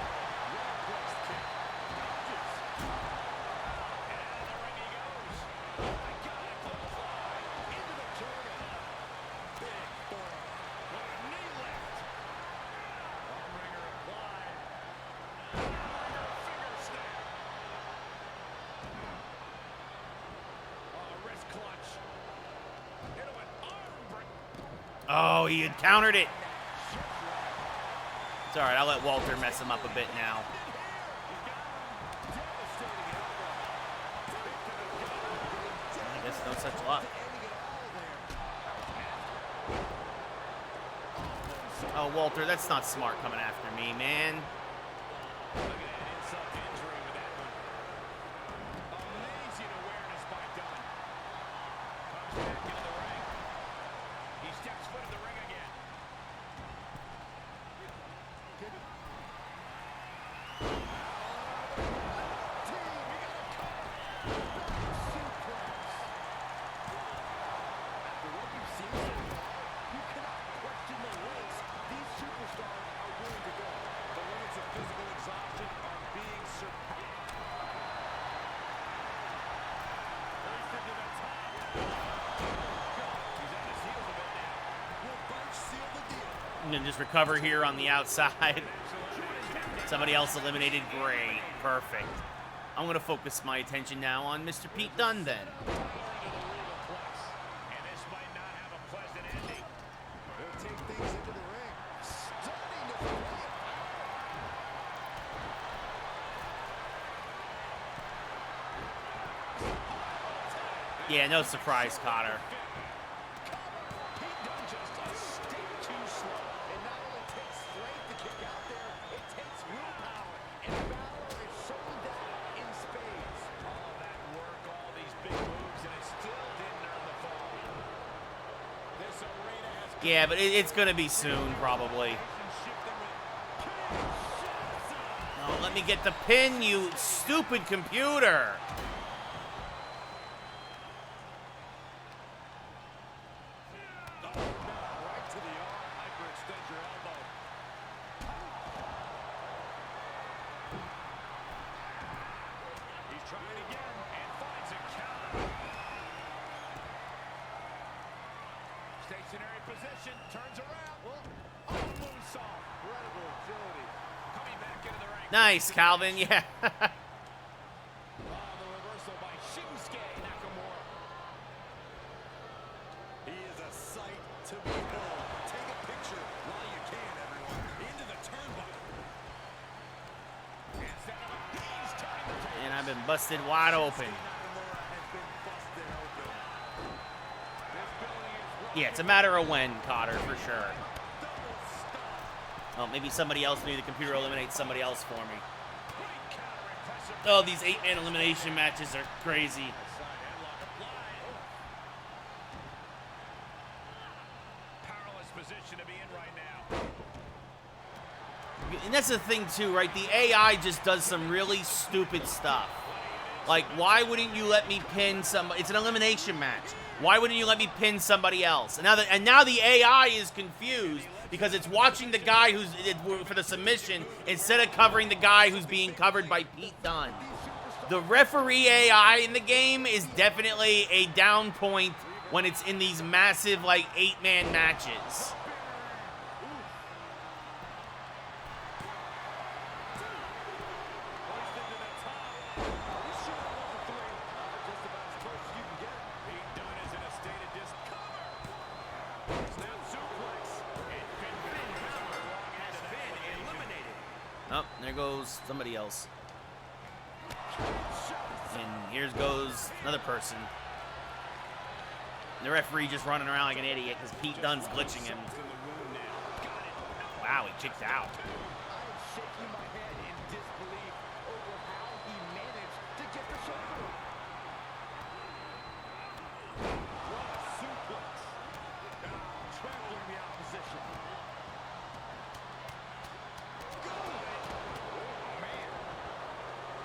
Oh, he had countered it. It's all right. I'll let Walter mess him up a bit now. I guess no such luck. Oh, Walter, that's not smart coming after me, man. And then just recover here on the outside. Somebody else eliminated. Great. Perfect. I'm going to focus my attention now on Mr. Pete Dunne then. Yeah, no surprise, Cotter. Yeah, but it's going to be soon, probably. No, let me get the pin, you stupid computer. position, turns around. Oh, moonsault. Incredible agility. Coming back into the ring. Nice, Calvin. Yeah. The reversal by Shinsuke Nakamura. He is a sight to behold. Take a picture while you can, everyone. Into the turnbuckle. And set him up. He's turning the tables. And I've been busted wide open. Nakamura has been busted open. This building is Yeah, it's a matter of when, Cotter, for sure. double stop. Well, maybe somebody else, maybe the computer eliminates somebody else for me. Great counter, impressive. Oh, these 8-man elimination matches are crazy. Side headlock applied. Powerless position to be in right now. And that's the thing, too, right? The AI just does some really stupid stuff. Like, why wouldn't you let me pin somebody? It's an elimination match. Why wouldn't you let me pin somebody else? And now the AI is confused because it's watching the guy who's for the submission instead of covering the guy who's being covered by Pete Dunne. The referee AI in the game is definitely a down point when it's in these massive, like, 8-man matches. Oh, there goes somebody else. And here goes another person. The referee just running around like an idiot because Pete Dunne's glitching him. Wow, he kicked out. I'm shaking my head in disbelief over how he managed to get the shoulder. What a suplex. Trampling the opposition. Oh, man.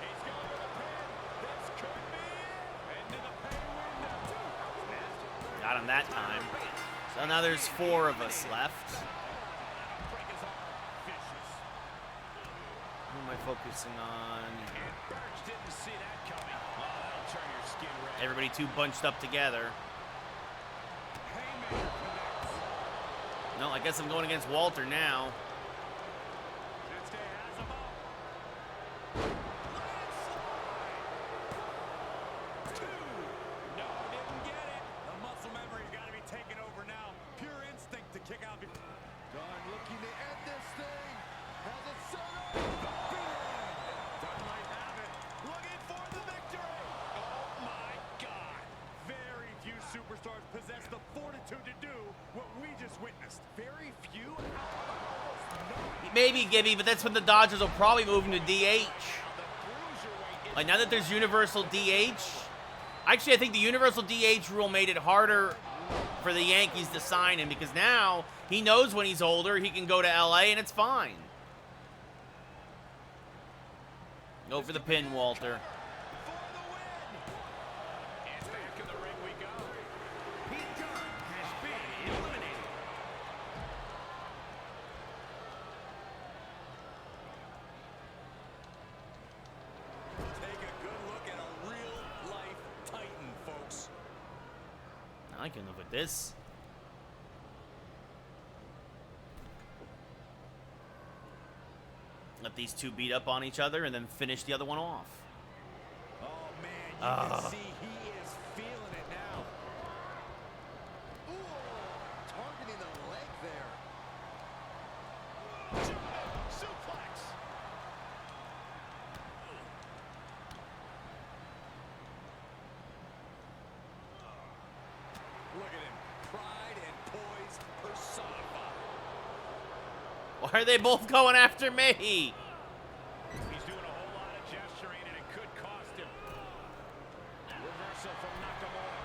He's going to the pin. This could be it. Into the pay window. Got him that time. So now there's 4 of us left. Break his arm. Vicious. Who am I focusing on? And Birch didn't see that coming. Oh, that'll turn your skin red. Everybody too bunched up together. Haymaker connects. No, I guess I'm going against Walter now. Shinsuke has him up. Two. No, didn't get it. The muscle memory's got to be taken over now. Pure instinct to kick out. Dunn looking to end this thing. Has it set up. Dunn might have it. Looking for the victory. Oh my God. Very few superstars possess the fortitude to do what we just witnessed. Very few. Maybe Gibby, but that's when the Dodgers will probably move him to DH. Like, now that there's universal DH, actually, I think the universal DH rule made it harder for the Yankees to sign him because now he knows when he's older, he can go to LA and it's fine. Go for the pin, Walter. For the win! And back in the ring we go. Pete Dunne has been eliminated. Take a good look at a real-life Titan, folks. I can live with this. Let these two beat up on each other and then finish the other one off. Oh, man, you can see he is feeling it now. Ooh, targeting the leg there. Suplex. Look at him. Pride and poise personified. Why are they both going after me? He's doing a whole lot of gesturing, and it could cost him. Reversal from Nakamura.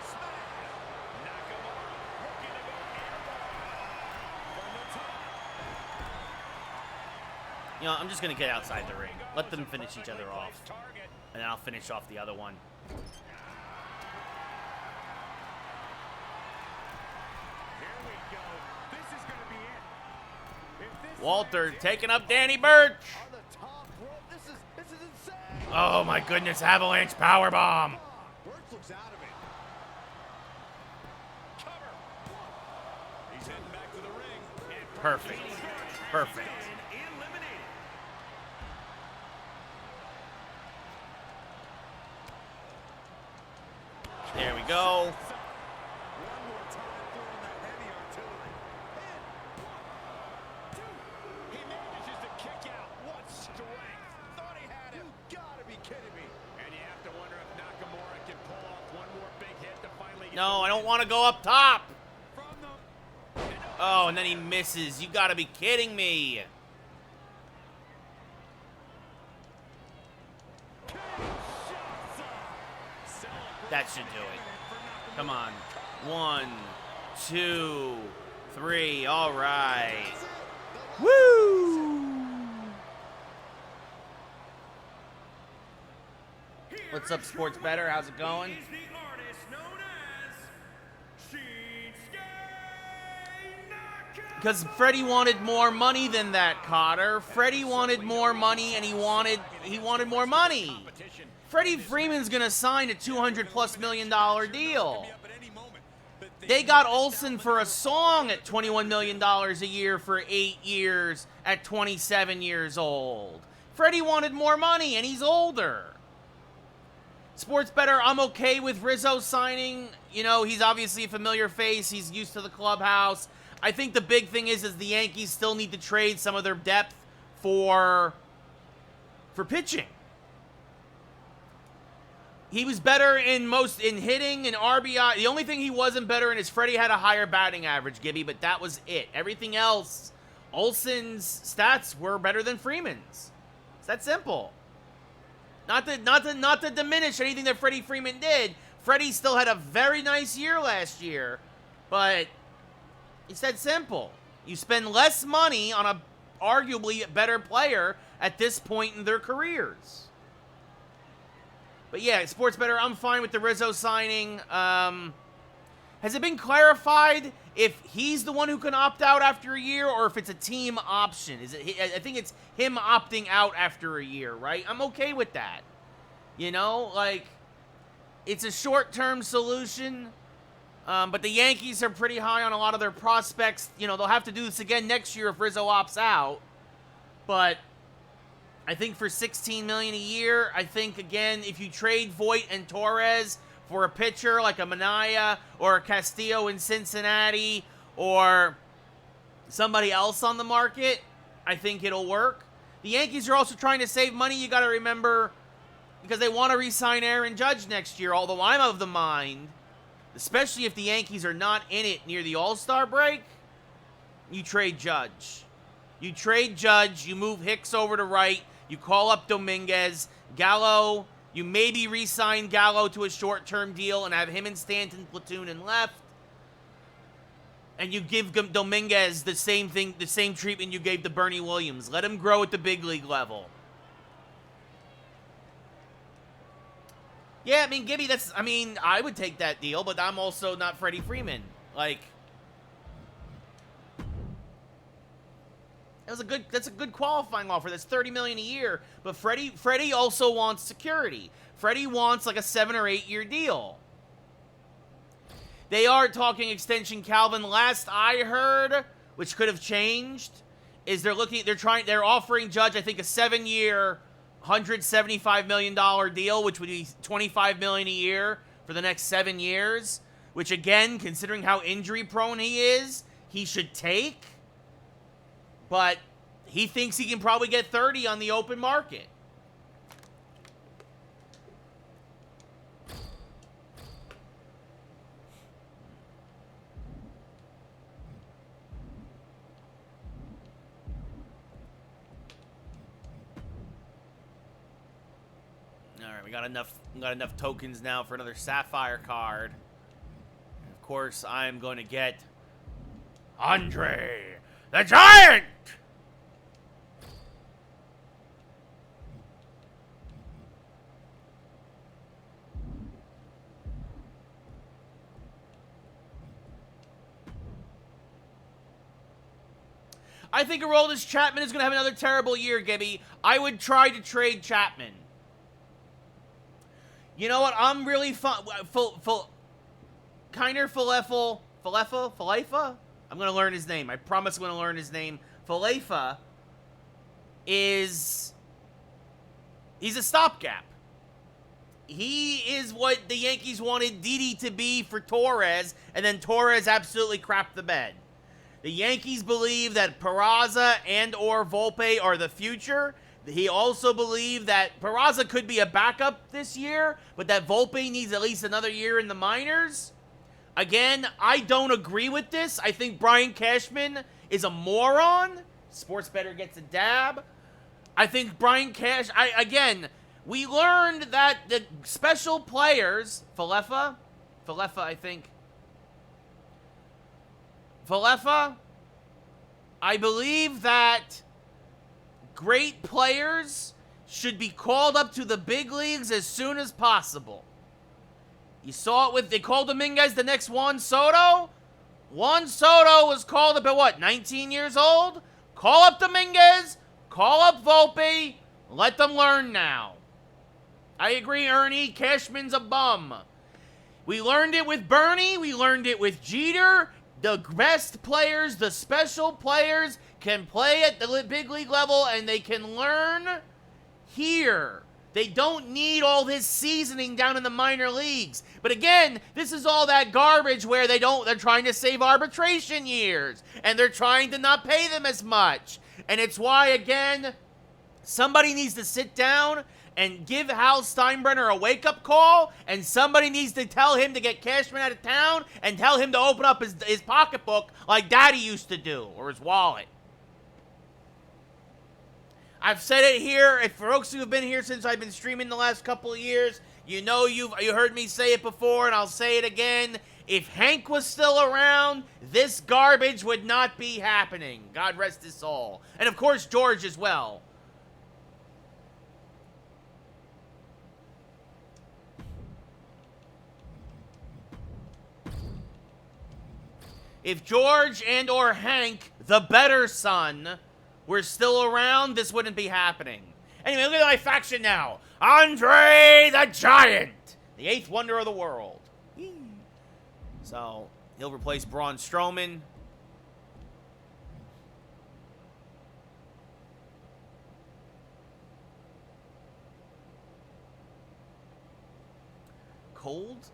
Smash! Nakamura looking to go airborne from the top. You know, I'm just going to get outside the ring. Let them finish each other off. Target. And then I'll finish off the other one. Here we go. This is going to be it. If this Walter is taking up Danny Burch. on the top rope, this is insane. Oh my goodness, avalanche powerbomb. Birch looks out of it. Cover. back to the ring. And Perfect. Perfect. eliminated. There we go. One more time throwing that heavy artillery. And 1, 2. He manages to kick out. What strength. Thought he had him. You gotta be kidding me. And you have to wonder if Nakamura can pull off one more big hit to finally get No, I don't want to go up top. from the... Oh, and then he misses. You gotta be kidding me. That should do it. Come on. 1, 2, 3. All right. Woo! What's up, Sports Better? How's it going? Because Freddie wanted more money than that, Cotter. Freddie wanted more money, and he wanted more money. Freddie Freeman's gonna sign a $200+ million deal. They got Olsen for a song at $21 million a year for 8 years at 27 years old. Freddie wanted more money, and he's older. Sports Better, I'm okay with Rizzo signing. You know, he's obviously a familiar face. He's used to the clubhouse. I think the big thing is the Yankees still need to trade some of their depth for pitching. He was better in hitting and RBI. The only thing he wasn't better in is Freddie had a higher batting average, Gibby, but that was it. Everything else, Olsen's stats were better than Freeman's. It's that simple. Not to diminish anything that Freddie Freeman did. Freddie still had a very nice year last year, but it's that simple. You spend less money on a arguably better player at this point in their careers. But yeah, Sports Better, I'm fine with the Rizzo signing. Has it been clarified if he's the one who can opt out after a year or if it's a team option? I think it's him opting out after a year, right? I'm okay with that. You know, like, it's a short-term solution. But the Yankees are pretty high on a lot of their prospects. You know, they'll have to do this again next year if Rizzo opts out. But I think for $16 million a year, I think, again, if you trade Voit and Torres for a pitcher like a Minaya or a Castillo in Cincinnati or somebody else on the market, I think it'll work. The Yankees are also trying to save money, you got to remember, because they want to re-sign Aaron Judge next year, although I'm of the mind, especially if the Yankees are not in it near the All-Star break, you trade Judge. You trade Judge, you move Hicks over to right, you call up Dominguez, Gallo, you maybe re-sign Gallo to a short-term deal and have him and Stanton platoon and left. And you give Dominguez the same thing, the same treatment you gave to Bernie Williams. Let him grow at the big league level. Yeah, I mean, Gibby, I would take that deal, but I'm also not Freddie Freeman. Like, that's a good qualifying offer. That's $30 million a year. But Freddie also wants security. Freddie wants like a 7 or 8 year deal. They are talking extension, Calvin. Last I heard, which could have changed, is they're offering Judge, I think, a 7-year, $175 million deal, which would be $25 million a year for the next 7 years. Which, again, considering how injury prone he is, he should take. But he thinks he can probably get 30 on the open market. All right, we got enough tokens now for another Sapphire card. And of course, I'm going to get Andre the Giant! I think Aroldis Chapman is going to have another terrible year, Gibby. I would try to trade Chapman. You know what? I'm really Kiner Falefa? I'm going to learn his name. I promise I'm going to learn his name. Falefa he's a stopgap. He is what the Yankees wanted Didi to be for Torres, and then Torres absolutely crapped the bed. The Yankees believe that Peraza and or Volpe are the future. He also believed that Peraza could be a backup this year, but that Volpe needs at least another year in the minors. Again, I don't agree with this. I think Brian Cashman is a moron. Sports Better gets a dab. I think Brian we learned that the special players, Falefa, I think. Falefa, I believe that great players should be called up to the big leagues as soon as possible. You saw it with, they called Dominguez the next Juan Soto. Juan Soto was called up at what, 19 years old? Call up Dominguez, call up Volpe, let them learn now. I agree, Ernie, Cashman's a bum. We learned it with Bernie, we learned it with Jeter. The best players, the special players, can play at the big league level, and they can learn here. They don't need all this seasoning down in the minor leagues. But again, this is all that garbage where they're trying to save arbitration years, and they're trying to not pay them as much. And it's why, again, somebody needs to sit down and give Hal Steinbrenner a wake-up call, and somebody needs to tell him to get Cashman out of town and tell him to open up his pocketbook like Daddy used to do, or his wallet. I've said it here, and for folks who have been here since I've been streaming the last couple of years, you know you heard me say it before, and I'll say it again. If Hank was still around, this garbage would not be happening. God rest his soul. And of course, George as well. If George and or Hank, the better son, were still around, this wouldn't be happening. Anyway, look at my faction now. Andre the Giant, the 8th wonder of the world. So, he'll replace Braun Strowman. Cold?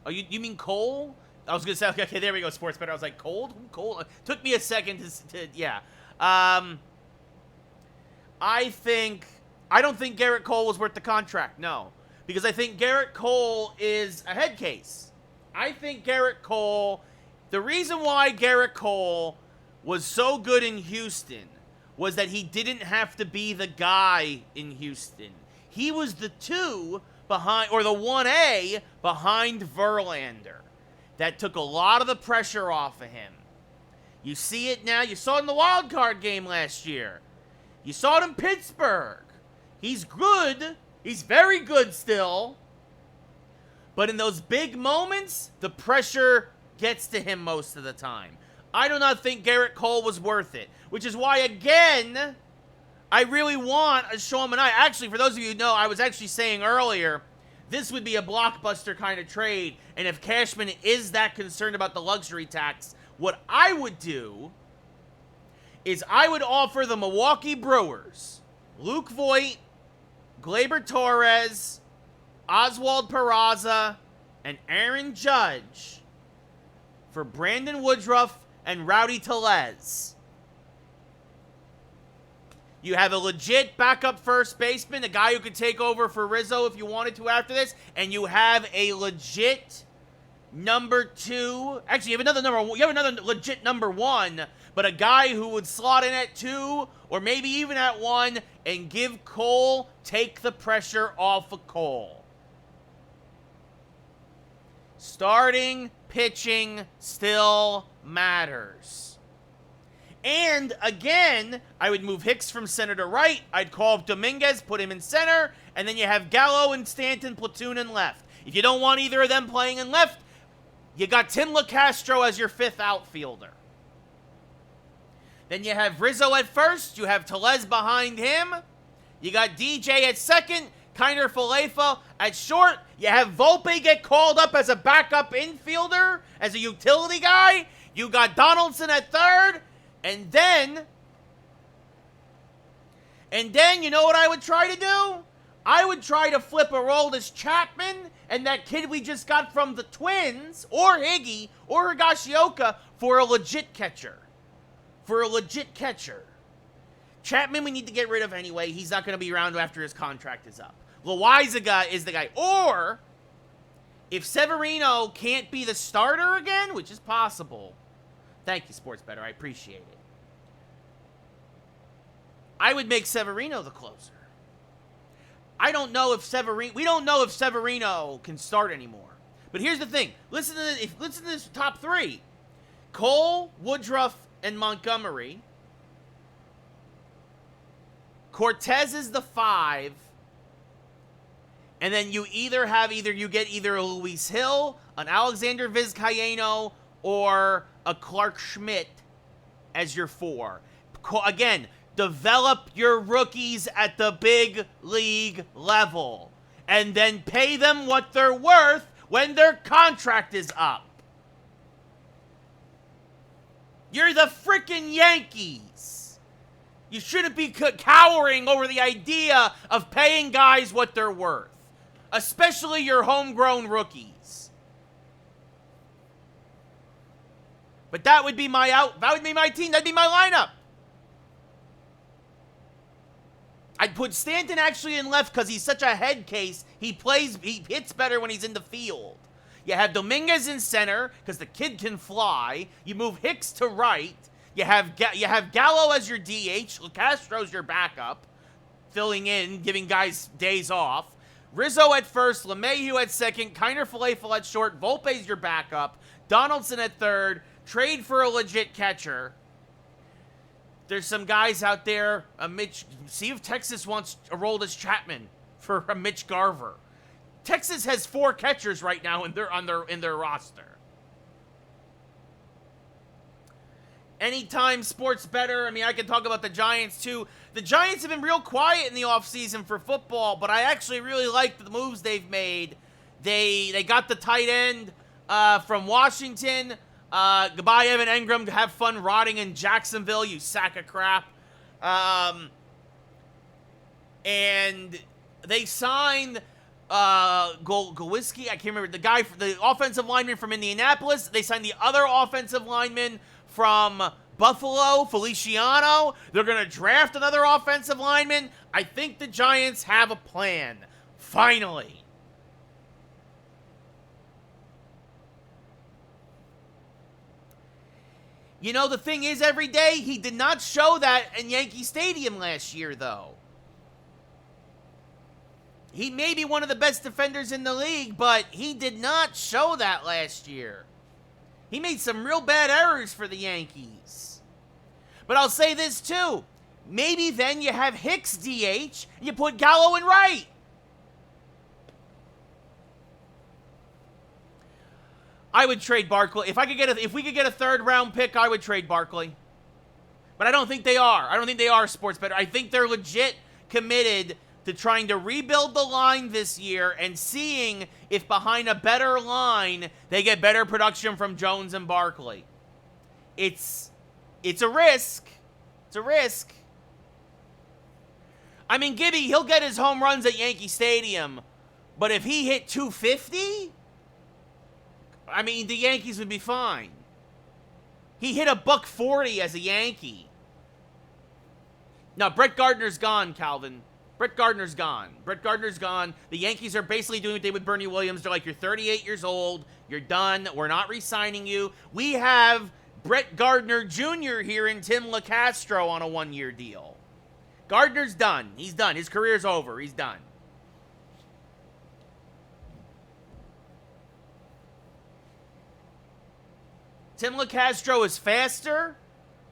Oh, you mean Cole? I was going to say, okay, there we go, Sports Better. I was like, cold? Cold? Took me a second to yeah. I don't think Garrett Cole was worth the contract, no. Because I think Garrett Cole is a head case. I think Garrett Cole, the reason why Garrett Cole was so good in Houston was that he didn't have to be the guy in Houston. He was the 2 behind, or the 1A behind Verlander. That took a lot of the pressure off of him. You see it now. You saw it in the wild card game last year. You saw it in Pittsburgh. He's good. He's very good still. But in those big moments, the pressure gets to him most of the time. I do not think Garrett Cole was worth it. Which is why, again, I really want a Sean Manaea. Actually, for those of you who know, I was actually saying earlier, this would be a blockbuster kind of trade, and if Cashman is that concerned about the luxury tax, what I would do is I would offer the Milwaukee Brewers Luke Voit, Gleyber Torres, Oswald Peraza, and Aaron Judge for Brandon Woodruff and Rowdy Tellez. You have a legit backup first baseman, a guy who could take over for Rizzo if you wanted to after this, and you have a legit number 2. Actually, you have another legit number 1, but a guy who would slot in at 2 or maybe even at 1 and give Cole, take the pressure off of Cole. Starting pitching still matters. And, again, I would move Hicks from center to right. I'd call up Dominguez, put him in center, and then you have Gallo and Stanton platoon in left. If you don't want either of them playing in left, you got Tim LaCastro as your 5th outfielder. Then you have Rizzo at first. You have Tellez behind him. You got DJ at second. Kiner Falefa at short. You have Volpe get called up as a backup infielder, as a utility guy. You got Donaldson at third, and then you know what I would try to do? I would try to flip Aroldis Chapman and that kid we just got from the Twins, or Higgy, or Higashioka, for a legit catcher. Chapman we need to get rid of anyway. He's not going to be around after his contract is up. Loaizaga is the guy. Or, if Severino can't be the starter again, which is possible. Thank you, Sports Better. I appreciate it. I would make Severino the closer. We don't know if Severino can start anymore. But here's the thing. Listen to this top three. Cole, Woodruff, and Montgomery. Cortez is the 5. And then you get either a Luis Hill, an Alexander Vizcaino, or a Clark Schmidt as your 4. Again, develop your rookies at the big league level. And then pay them what they're worth when their contract is up. You're the freaking Yankees. You shouldn't be cowering over the idea of paying guys what they're worth. Especially your homegrown rookies. But that would be my team. That'd be my lineup. I'd put Stanton actually in left because he's such a head case. He hits better when he's in the field. You have Dominguez in center because the kid can fly. You move Hicks to right. You have Gallo as your DH. Castro's your backup, filling in, giving guys days off. Rizzo at first, LeMahieu at second, Kiner Falefa at short, Volpe's your backup, Donaldson at third, trade for a legit catcher. There's some guys out there, see if Texas wants Aroldis Chapman for a Mitch Garver. Texas has 4 catchers right now in their roster. Anytime Sports Better. I mean, I can talk about the Giants too. The Giants have been real quiet in the offseason for football, but I actually really like the moves they've made. They got the tight end from Washington. Goodbye, Evan Engram. Have fun rotting in Jacksonville, you sack of crap. And they signed Golwiski. I can't remember the offensive lineman from Indianapolis. They signed the other offensive lineman from Buffalo, Feliciano. They're going to draft another offensive lineman. I think the Giants have a plan. Finally. You know, the thing is, every day, he did not show that in Yankee Stadium last year, though. He may be one of the best defenders in the league, but he did not show that last year. He made some real bad errors for the Yankees. But I'll say this, too. Maybe then you have Hicks DH, and you put Gallo in right. I would trade Barkley. If we could get a 3rd round pick, I would trade Barkley. But I don't think they are. I don't think they are, Sports Better. I think they're legit committed to trying to rebuild the line this year and seeing if behind a better line they get better production from Jones and Barkley. It's a risk. It's a risk. I mean, Gibby, he'll get his home runs at Yankee Stadium, but if he hit 250, I mean, the Yankees would be fine. He hit $140 as a Yankee. No, Brett Gardner's gone, Calvin. Brett Gardner's gone. Brett Gardner's gone. The Yankees are basically doing what they did with Bernie Williams. They're like, you're 38 years old. You're done. We're not re-signing you. We have Brett Gardner Jr. here and Tim LeCastro on a 1-year deal. Gardner's done. He's done. His career's over. He's done. Tim LeCastro is faster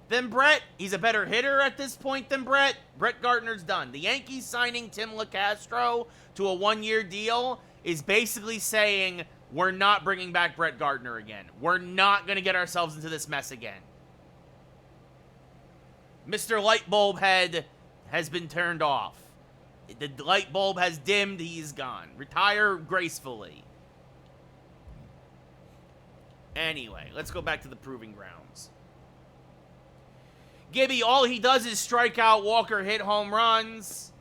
than Brett. He's a better hitter at this point than Brett. Brett Gardner's done. The Yankees signing Tim LeCastro to a 1-year deal is basically saying we're not bringing back Brett Gardner again. We're not going to get ourselves into this mess again. Mr. Lightbulb Head has been turned off. The light bulb has dimmed. He's gone. Retire gracefully. Anyway, let's go back to the proving grounds. Gibby, all he does is strike out, Walker hit home runs.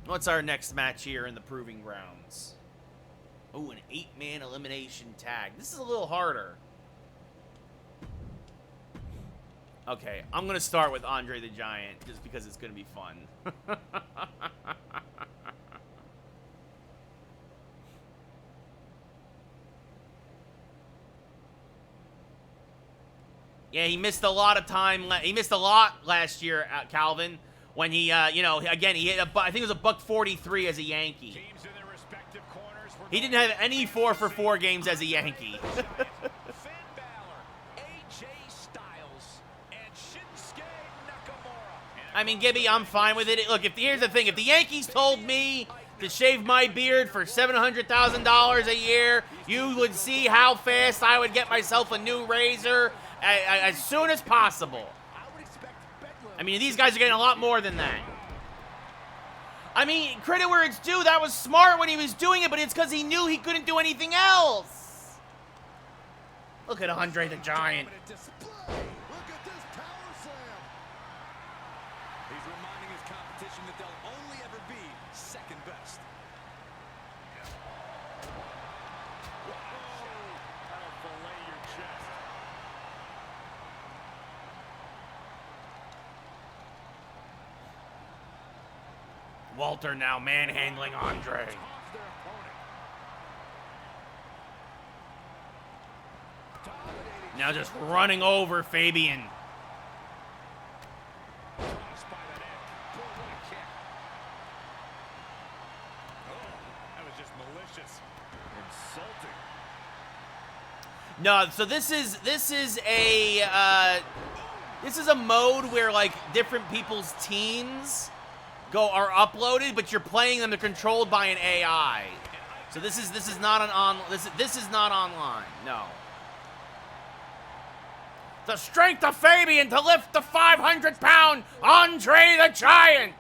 What's our next match here in the proving grounds? Oh, an 8-man elimination tag. This is a little harder. Okay, I'm going to start with Andre the Giant just because it's going to be fun. Yeah, he missed a lot of time. He missed a lot last year, Calvin, when he, you know, again, he hit I think it was a $143 as a Yankee. He didn't have any 4-for-4 games as a Yankee. I mean, Gibby, I'm fine with it. Look, here's the thing. If the Yankees told me to shave my beard for $700,000 a year, you would see how fast I would get myself a new razor as soon as possible. I mean, these guys are getting a lot more than that. I mean, credit where it's due. That was smart when he was doing it, but it's because he knew he couldn't do anything else. Look at Andre the Giant. Walter now manhandling Andre. Now just running over Fabian. No, so this is a mode where like different people's teams are uploaded, but you're playing them. They're controlled by an AI. So this is not this is not online. No. The strength of Fabian to lift the 500-pound Andre the Giant.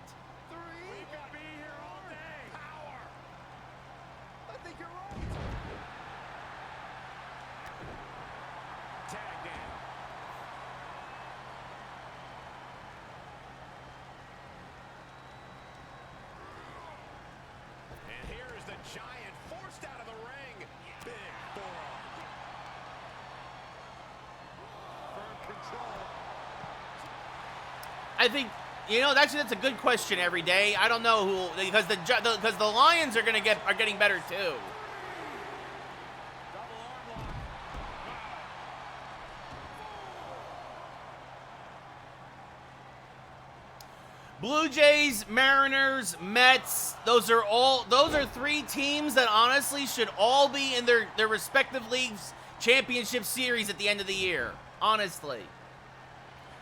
I think, you know, actually that's a good question every day. I don't know who, because the Lions are getting better too. Blue Jays, Mariners, Mets, those are three teams that honestly should all be in their respective leagues championship series at the end of the year. Honestly.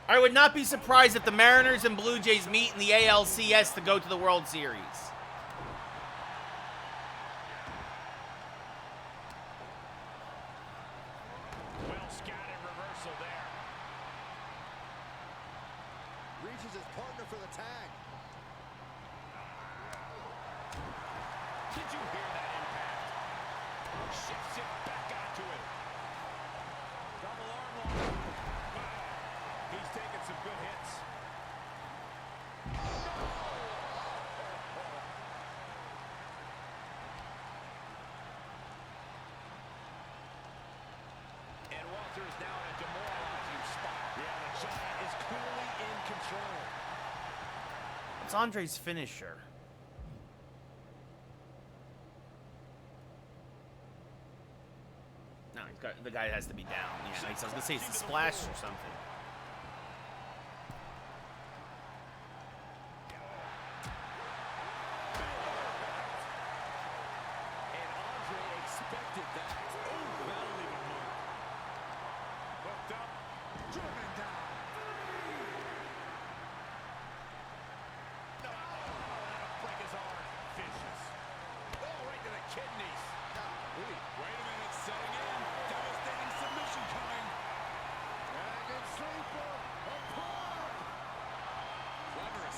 I would not be surprised if the Mariners and Blue Jays meet in the ALCS to go to the World Series. Well scattered reversal there. Reaches his partner for the tag. Did you hear that impact? Shifts it back onto it. Double arm lock. He's taking some good hits. And Walter is now in a demoralizing spot. Yeah, the Giant is clearly in control. It's Andre's finisher. No, the guy has to be down. Yeah, I was gonna say it's a splash or something.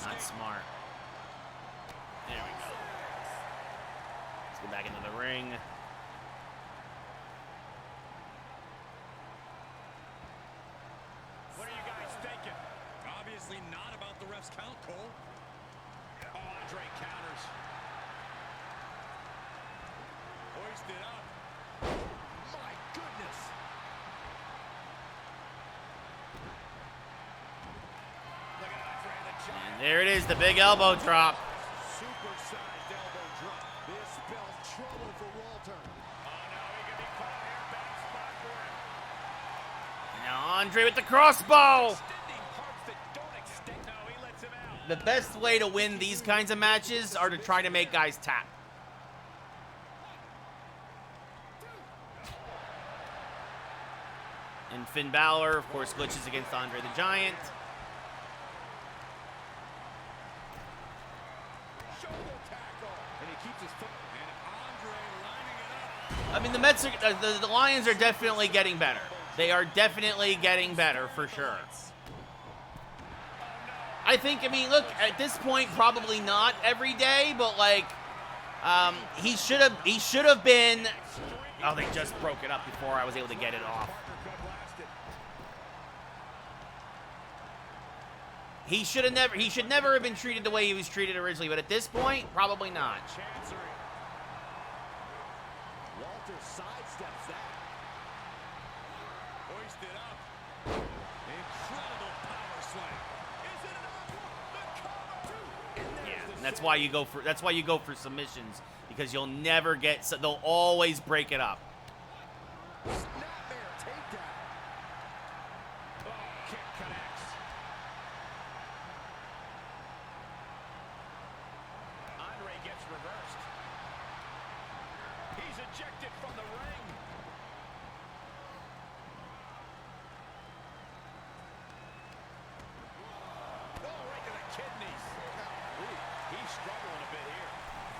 Not smart. There we go. Let's go back into the ring. obviously not about the ref's count, Cole. Andre counters. Hoisted up. My goodness. Look at Andre the Giant. And there it is, the big elbow drop. Super-sized elbow drop. This spells trouble for Walter. Oh no, he could be caught here. Bad spot for him. Now Andre with the crossbow. Extending parts that don't extend. No, he lets him out. The best way to win these kinds of matches are to try to make guys tap. And Finn Balor, of course, glitches against Andre the Giant. Shoulder tackle. And he keeps his foot. And Andre lining it up. I mean, the Mets are, the Lions are definitely getting better. They are definitely getting better for sure. I think, I mean, look, at this point, probably not every day, but like, he should have been. Oh, they just broke it up before I was able to get it off. He should never have been treated the way he was treated originally, but at this point, probably not. Walter sidesteps that. Hoisted up. Incredible power slam. Is it enough? The cover. Yeah, and that's why you go for submissions, because you'll never get, so they'll always break it up. Snapmare takedown. Oh, kick connects. Andre gets reversed. He's ejected from the ring. Oh, right to the kidneys. He's struggling a bit here.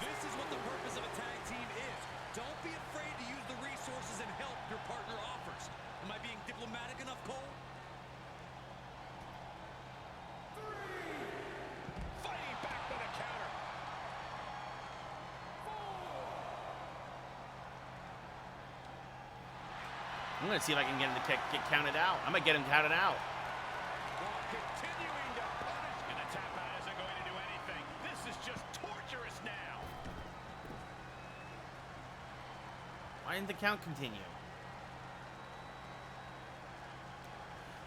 This is what the purpose of a tag team is. Don't be afraid to use the resources and help your partner offers. Am I being diplomatic enough, Cole? Fighting back with a counter. I'm gonna see if I can get him to get counted out. I'm gonna get him counted out. Continuing to punish. And the tap out isn't going to do anything. This is just torturous now. Why didn't the count continue?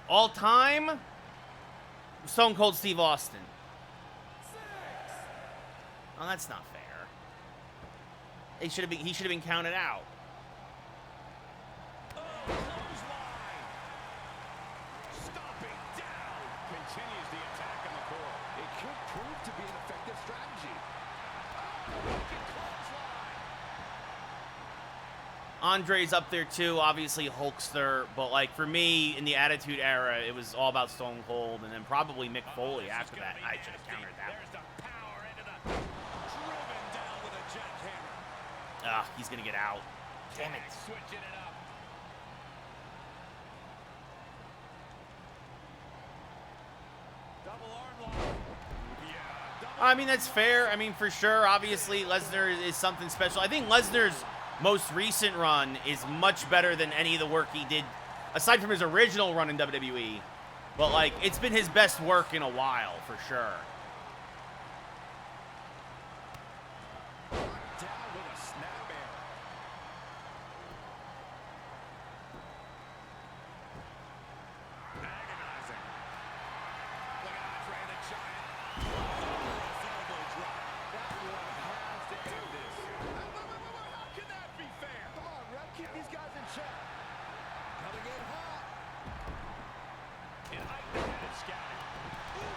All time, Stone Cold Steve Austin. Oh, that's not fair. He should have been counted out. Clothesline. Stomping down. Continues the attack on the core. It could prove to be an effective strategy. Wicked clothesline. Andre's up there too, obviously Hulkster, but like for me in the Attitude Era, it was all about Stone Cold, and then probably Mick Foley after that. I should have countered that. There's the power into the driven down with a jackhammer. Ugh, he's gonna get out. Damn it. Switching it up. Double arm lock. Yeah. Double I mean, that's fair. I mean, for sure, obviously Lesnar is something special. I think Lesnar's most recent run is much better than any of the work he did, aside from his original run in WWE. But like, it's been his best work in a while, for sure. down with a snapmare. Agonizing. Look at Andre the Giant. Elbow drop. That one has to end this. How can that be fair? Come on, ref. Keep these guys in check. Coming in hot. And I think that is scouted. Ooh,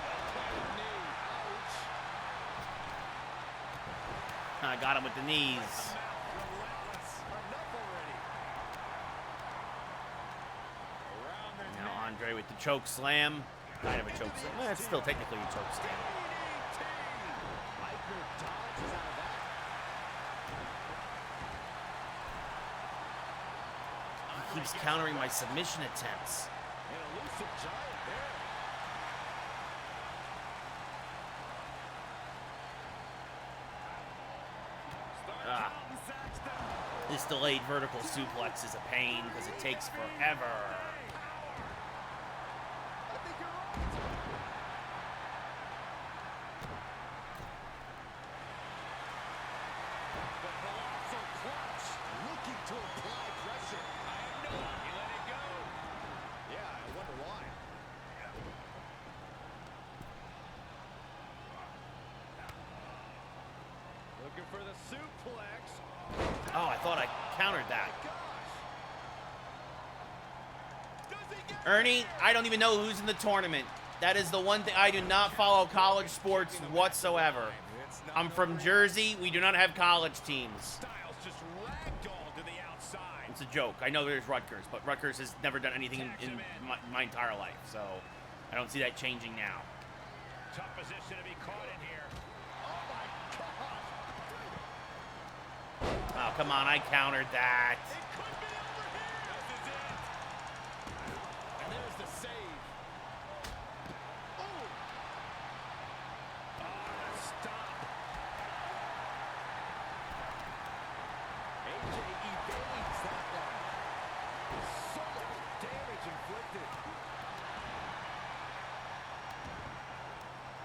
knee. Ouch. I got him with the knees. Relentless. Enough already. Around the Now neck. Andre with the choke slam. Kind of a choke slam. Well, it's still technically a choke slam. Piper dodges out of that. He keeps countering my submission attempts. An elusive giant there. Ah. This delayed vertical suplex is a pain because it takes forever. I think you're right. suplex. Oh, I thought I countered that. Does he get Ernie, I don't even know who's in the tournament. That is the one thing. I do not follow college sports whatsoever. I'm from Jersey. We do not have college teams. Styles just ragdolled to the outside. It's a joke. I know there's Rutgers, but Rutgers has never done anything in my entire life, so I don't see that changing now. Tough position to be caught in here. Oh my God. Oh, come on. I countered that. It could be over here. This is it. And there's the save. Oh. The stop. AJ evades that one. So much damage inflicted.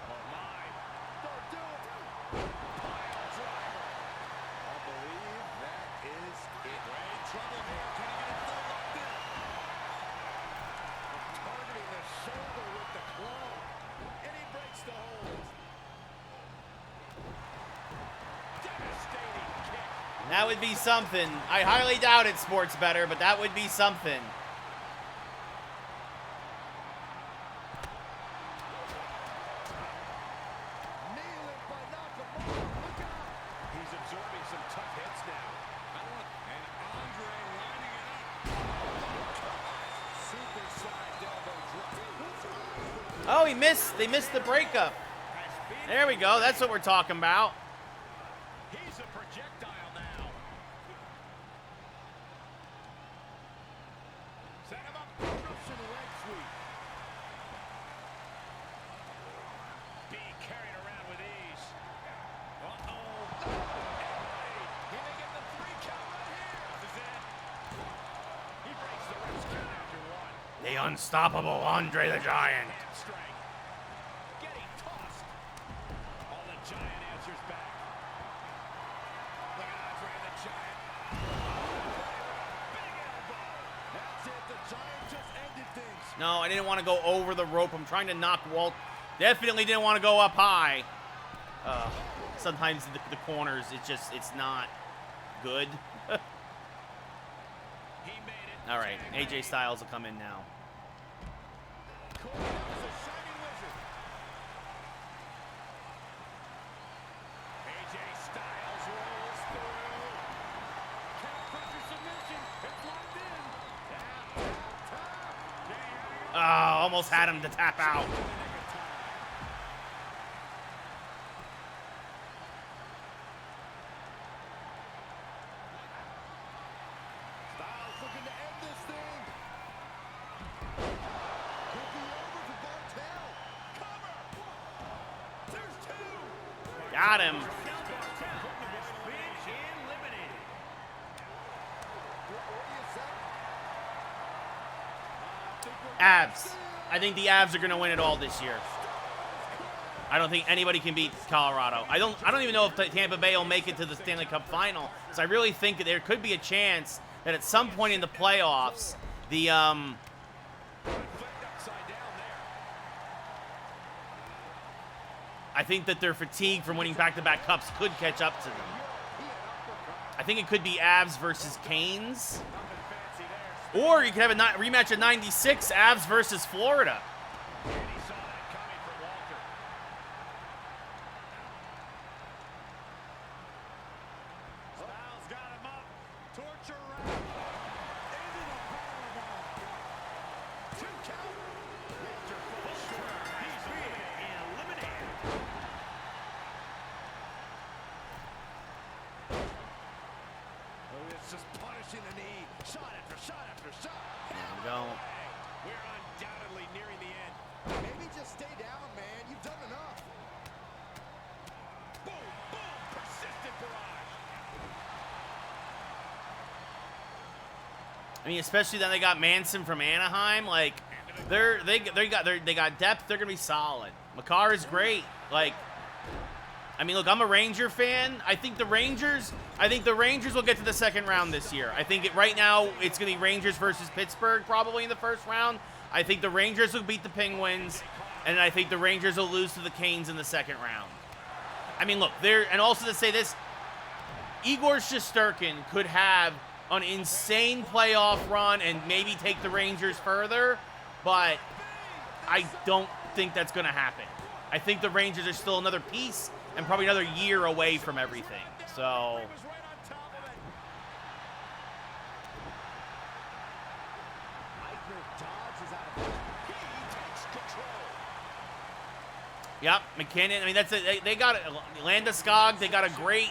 Oh my. Don't do it. Pile driver. I believe that is it. We're in trouble here. Can he get it full locked in? Targeting the shoulder with the claw. And he breaks the hold. Devastating kick. That would be something. I highly doubt it, Sports Better, but that would be something. Nail it, but Nakamura. Look out. He's absorbing some tough hits now. And Andre lining it up. Supersized elbow drop. Oh, he missed. They missed the breakup. There we go. That's what we're talking about. He's a projectile now. Set him up. Russian leg sweep. Being carried around with ease. Uh-oh. He may get the 3 count right here. This is it. He breaks the ref's count after 1. The unstoppable Andre the Giant. Hamstring. Getting tossed. Oh, the Giant answers back. Look at Andre the Giant. Big elbow. That's it. The Giant just ended things. No, I didn't want to go over the rope. I'm trying to knock Walt. Definitely didn't want to go up high. Sometimes the corners, it's not good. He made it. All right, AJ Styles will come in now. Corey is a shining wizard. AJ Styles rolls through. Counter submission. It's locked in. Tap. Oh, almost had him to tap out. Styles looking to end this thing. Could be over for Bartel. Cover. There's 2. Got him. Abs. I think the Avs are going to win it all this year. I don't think anybody can beat Colorado. I don't even know if Tampa Bay will make it to the Stanley Cup final. So I really think that there could be a chance that at some point in the playoffs, the I think that their fatigue from winning back-to-back cups could catch up to them. I think it could be Avs versus Canes. Or you could have a rematch of 96, Avs versus Florida. And he saw that coming from Walter. Styles got him up. Torture round. Into the powerbomb. 2 count. Walter falls short. He's eliminated. Oh, it's just punishing the knee. Shot after shot after shot. There we go. We're undoubtedly nearing the end. Maybe just stay down, man. You've done enough. Boom, boom, persistent barrage. I mean, especially then they got Manson from Anaheim. Like, they got depth. They're gonna be solid. Makar is great. Like, I mean, look, I'm a Ranger fan. I think the Rangers will get to the second round this year. I think right now it's gonna be Rangers versus Pittsburgh probably in the first round. I think the Rangers will beat the Penguins, and I think the Rangers will lose to the Canes in the second round. I mean, look, and also to say this, Igor Shesterkin could have an insane playoff run and maybe take the Rangers further, but I don't think that's going to happen. I think the Rangers are still another piece and probably another year away from everything. So, yep, McKinnon. I mean, that's it. They got Landeskog. They got a great.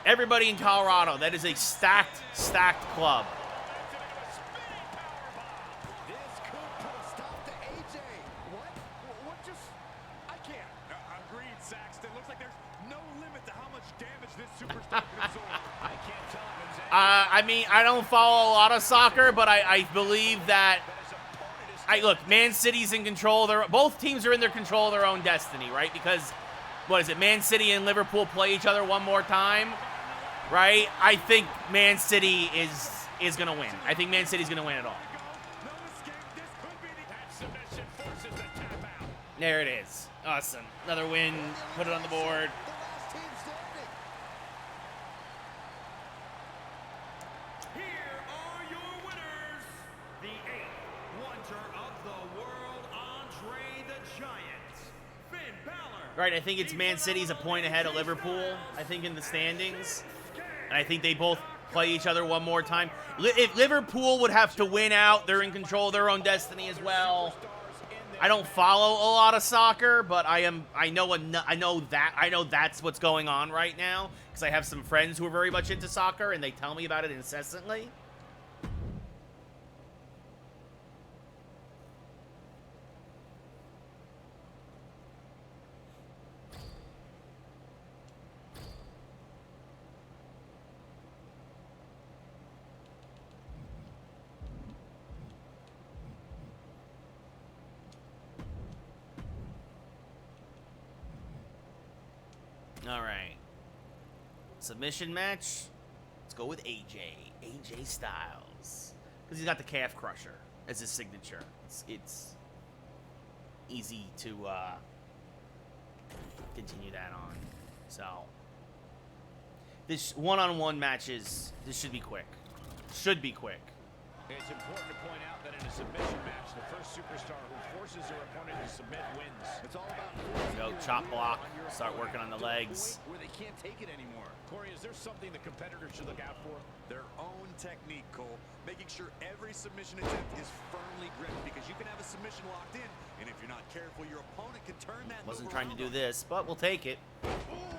Everybody in Colorado. That is a stacked club. I mean, I don't follow a lot of soccer, but I believe that. Look, Man City's in control. Both teams are in their control of their own destiny, right? Because, what is it? Man City and Liverpool play each other one more time, right? I think Man City is going to win. I think Man City's going to win it all. There it is. Awesome. Another win. Put it on the board. Right, I think it's Man City's a point ahead of Liverpool, I think, in the standings. And I think they both play each other one more time. If Liverpool would have to win out, they're in control of their own destiny as well. I don't follow a lot of soccer, but I know that's what's going on right now because I have some friends who are very much into soccer and they tell me about it incessantly. All right. Submission match. Let's go with AJ Styles. Because he's got the calf crusher as his signature. It's easy to continue that on. So, this one-on-one matches, this should be quick. Should be quick. It's important to point out that in a submission match, the first superstar who forces their opponent to submit wins. It's all about go chop block, start working on the legs. Where they can't take it anymore. Corey, is there something the competitor should look out for? Their own technique, Cole. Making sure every submission attempt is firmly gripped because you can have a submission locked in, and if you're not careful, your opponent can turn that. Wasn't trying to do this, but we'll take it.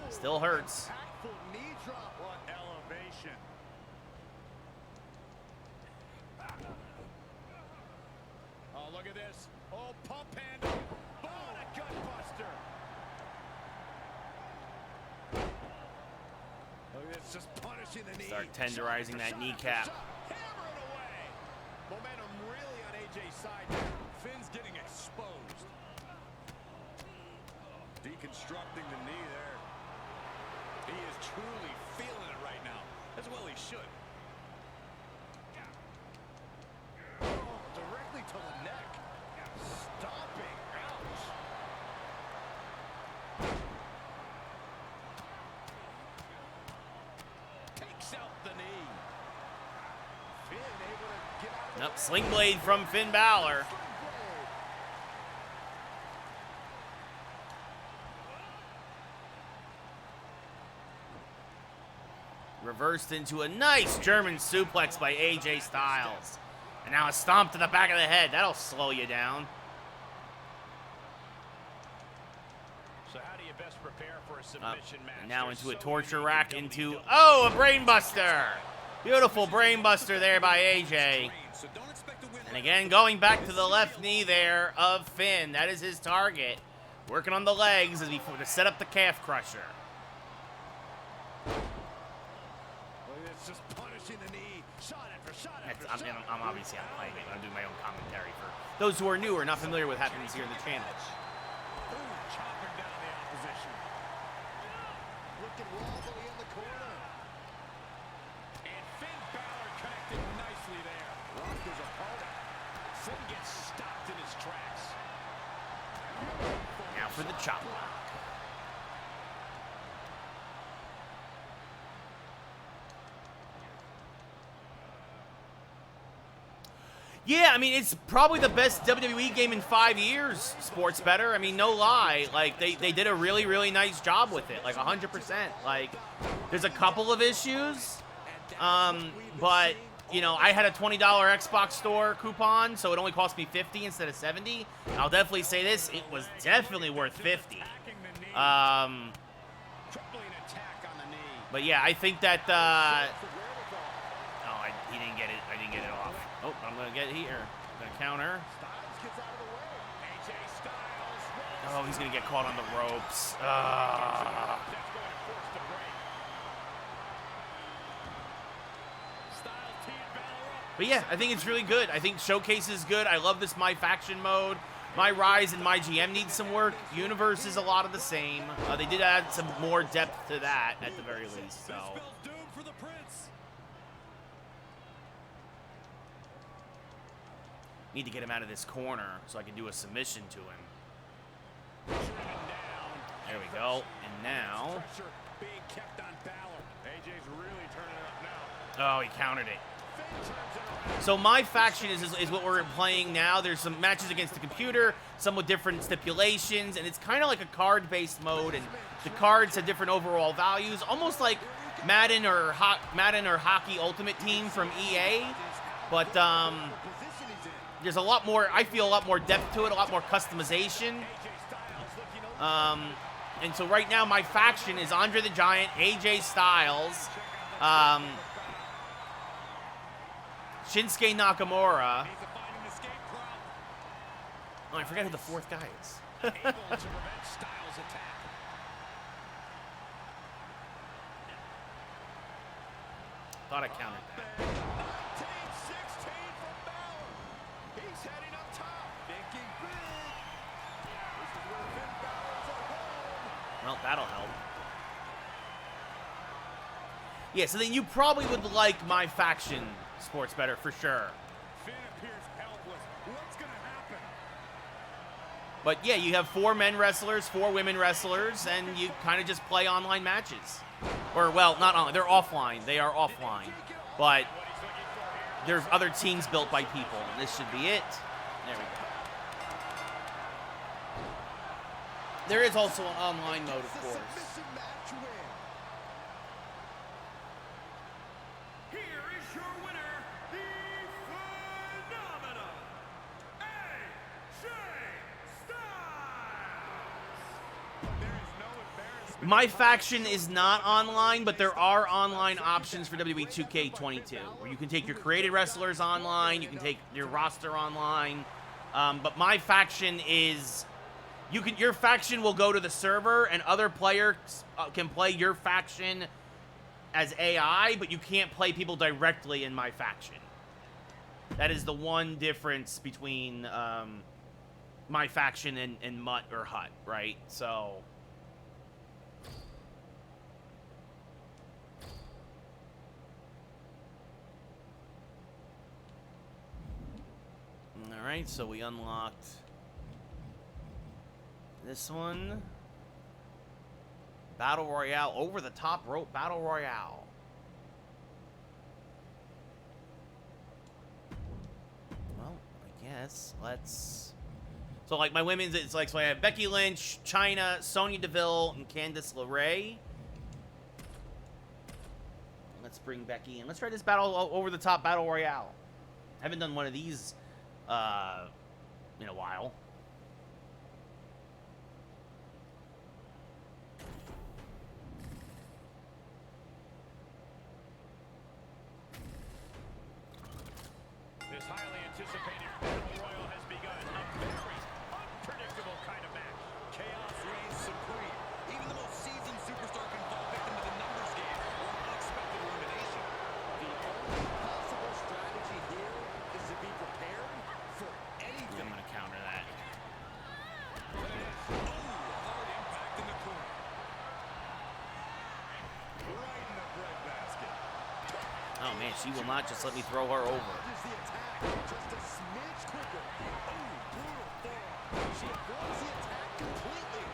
Still hurts. Knee drop. What elevation. Oh, look at this. Oh, pump handle. Oh, and a gut buster. Look at this, just punishing the knee. Start tenderizing that kneecap. Hammer it away. Momentum really on AJ's side now. Finn's getting exposed. Deconstructing the knee there. He is truly feeling it right now. As well he should. Directly to the neck. Stomping. Ouch. Takes out the knee. Finn able to get out of Nope, sling blade from Finn Balor. Reversed into a nice German suplex by AJ Styles. And now a stomp to the back of the head. That'll slow you down. So how do you best prepare for a submission match? Now into a torture rack, into, oh, a brain buster. Beautiful brain buster there by AJ. And again, going back to the left knee there of Finn. That is his target. Working on the legs as before to set up the calf crusher. Just punishing the knee, shot after shot after I'm obviously I'm doing my own commentary for those who are new or not familiar with what happens here in the channel. Chopping down the opposition. Looking wobbly in the corner. And Finn Balor connected nicely there. Rocked his opponent. Finn gets stopped in his tracks. Now for the chop block. Yeah, I mean, it's probably the best WWE game in 5 years, Sports Better. I mean, no lie. Like, they did a really, really nice job with it. Like, 100%. Like, there's a couple of issues. But, you know, I had a $20 Xbox Store coupon, so it only cost me $50 instead of $70. I'll definitely say this. It was definitely worth $50. But, yeah, I think that... he didn't get it. I didn't get it off. Oh, I'm going to get it here. I'm going to counter. Oh, he's going to get caught on the ropes. But yeah, I think it's really good. I think Showcase is good. I love this MyFaction mode. MyRise and MyGM need some work. Universe is a lot of the same. They did add some more depth to that at the very least. So. Need to get him out of this corner so I can do a submission to him. There we go. And now. Oh, he countered it. So MyFaction is what we're playing now. There's some matches against the computer, some with different stipulations, and it's kind of like a card-based mode, and the cards have different overall values, almost like Madden or Hockey Ultimate Team from EA, but there's a lot more, I feel a lot more depth to it, a lot more customization. And so right now MyFaction is Andre the Giant, AJ Styles, Shinsuke Nakamura. Oh, I forgot who the fourth guy is. Thought I counted that. Well, that'll help. Yeah, so then you probably would like MyFaction, Sports Better, for sure. But yeah, you have 4 men wrestlers, 4 women wrestlers, and you kind of just play online matches. Or, well, not online, they're offline. They are offline. But there's other teams built by people. This should be it. There we go. There is also an online mode, of course. MyFaction is not online, but there are online options for WWE 2K22, where you can take your created wrestlers online, you can take your roster online, but MyFaction is, your faction will go to the server, and other players can play your faction as AI, but you can't play people directly in MyFaction. That is the one difference between MyFaction and MUT or HUT, right? So... Alright, so we unlocked this one. Battle Royale, over the top rope Battle Royale. Well, I guess let's... So like my women's, it's like, so I have Becky Lynch, Chyna, Sonya Deville, and Candice LeRae. Let's bring Becky in. Let's try this battle over the top Battle Royale. I haven't done one of these in a while. This highly anticipated battle royal has begun. A very unpredictable kind of match. Chaos reigns supreme. Even the most seasoned superstar can fall victim to the numbers game or unexpected elimination. The only possible strategy here is to be prepared for anything. I'm gonna counter that. Hard impact in the corner. Right in the breadbasket. Oh man, she will not just let me throw her over. Just the attack, just a smidge quicker. Brutal fall. She avoids the attack completely.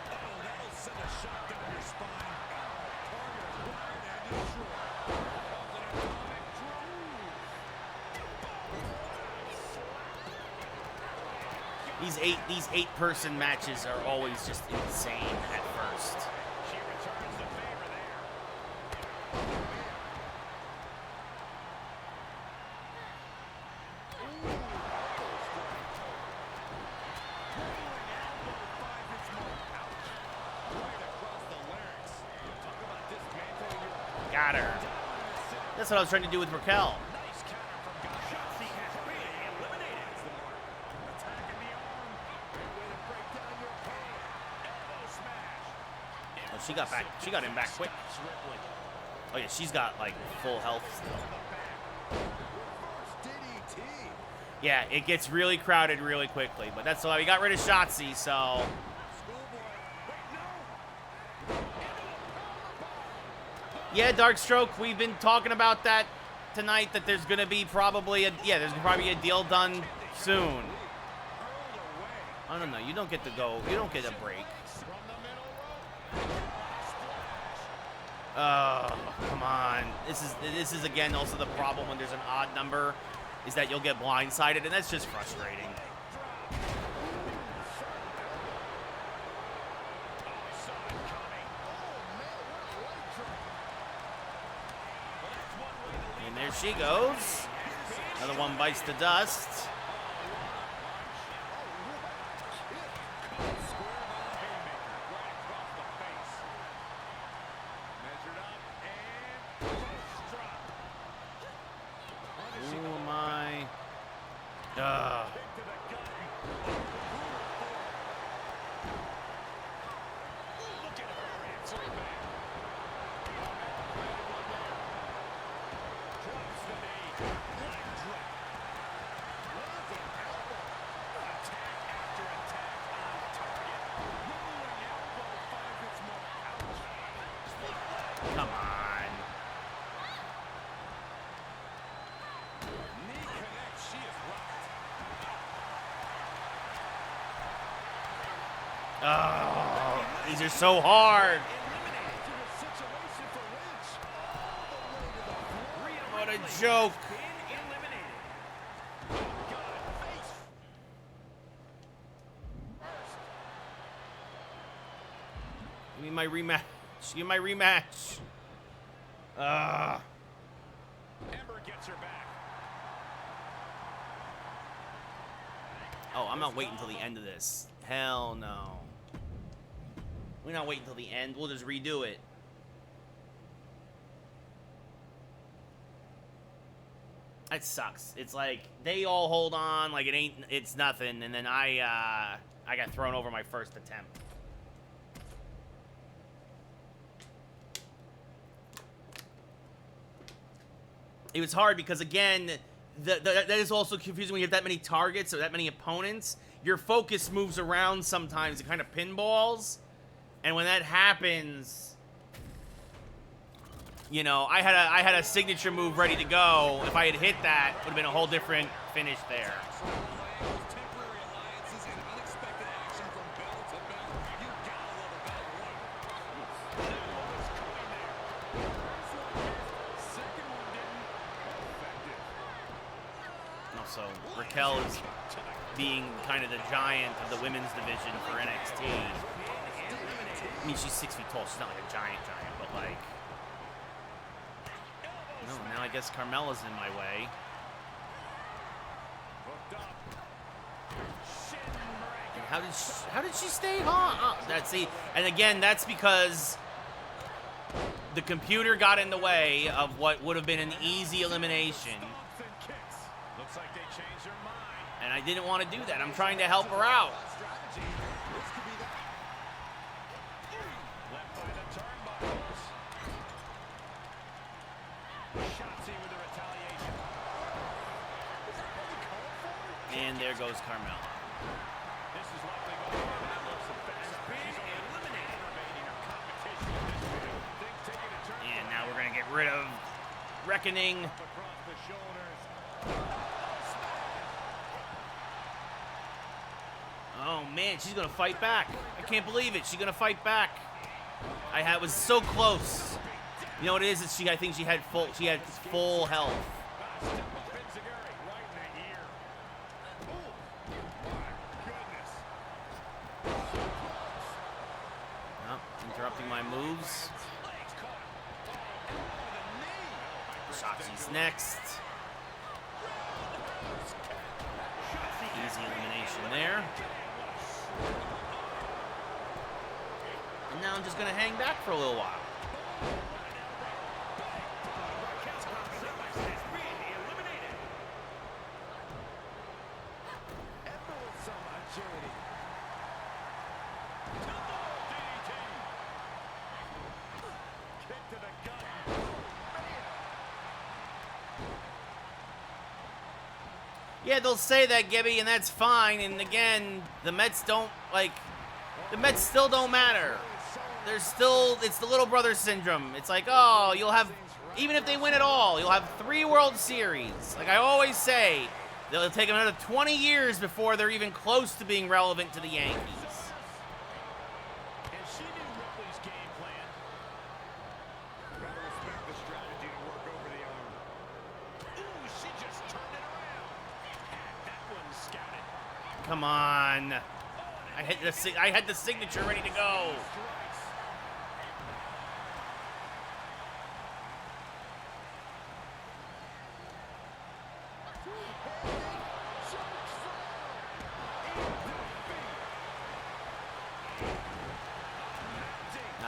That'll send a shock down your spine. Target right and destroy. These eight-person matches are always just insane at first. She returns the favor there. Got her. That's what I was trying to do with Raquel. Nice counter from Shotzi has been eliminated. Attacking the arm. Great way to break down your opponent. Elbow smash. Oh, she got back. She got him back quick. Oh yeah, she's got like full health still. DDT. Yeah, it gets really crowded really quickly, but that's why we got rid of Shotzi. So yeah, Darkstroke, we've been talking about that tonight, that there's going to be probably there's probably a deal done soon. I don't know. You don't get to go. You don't get a break. Oh, come on. This is again also the problem when there's an odd number, is that you'll get blindsided, and that's just frustrating. And there she goes. Another one bites the dust. Who am I? Come on. Oh, these are so hard. What a joke. Give me my rematch. Give me my rematch. Ember gets her back. Oh, I'm not waiting until the end of this. Hell no. We're not waiting until the end. We'll just redo it. That sucks. It's like they all hold on like it's nothing, and then I got thrown over my first attempt. It was hard because, again, that is also confusing when you have that many targets or that many opponents. Your focus moves around sometimes. It kind of pinballs. And when that happens, you know, I had a signature move ready to go. If I had hit that, it would have been a whole different finish there. So Raquel is being kind of the giant of the women's division for NXT. I mean, she's 6 feet tall. She's not like a giant, but like, no. Now I guess Carmella's in my way. And how did she stay on? That's and again, that's because the computer got in the way of what would have been an easy elimination. Looks like they changed their mind. And I didn't want to do that. I'm trying to help her out. Left by the turnbuckles. Shotzi with the retaliation. And there goes Carmella. This is likely going to be the most fast. She's eliminated. Her competition. Things taking a turn. And now we're going to get rid of Reckoning. Across the shoulders. Oh man, she's gonna fight back. I can't believe it. She's gonna fight back. I was so close. You know what it is? I think she had full health. through my moves. Shotzi's next. Easy elimination there. And now I'm just going to hang back for a little while. Yeah, they'll say that, Gibby, and that's fine. And again, the Mets don't, like, the Mets still don't matter. They're still, it's the little brother syndrome. It's like, oh, you'll have, even if they win it all, you'll have 3 World Series. Like I always say, they'll take them another 20 years before they're even close to being relevant to the Yankees. And she knew Ripley's game plan. Gotta respect the strategy to work over the arm. Ooh, she just turned it around. That one scouted. Come on. I had the signature ready to go.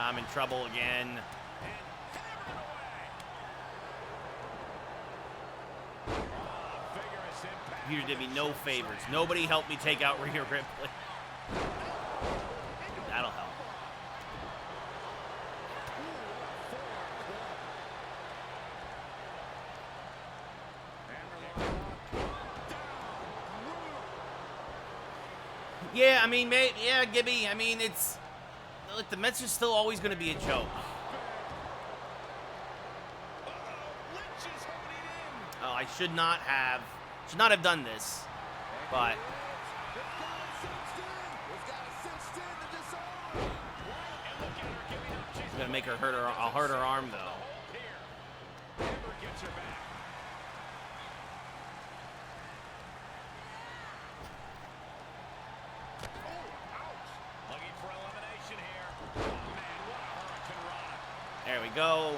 I'm in trouble again. Computer did me no favors. Nobody helped me take out Rhea Ripley. That'll help. Yeah, I mean, yeah, Gibby. I mean, it's look, the Mets are still always going to be a joke. Oh, I should not have done this, but I'm gonna make her hurt her. I'll hurt her arm though. There we go.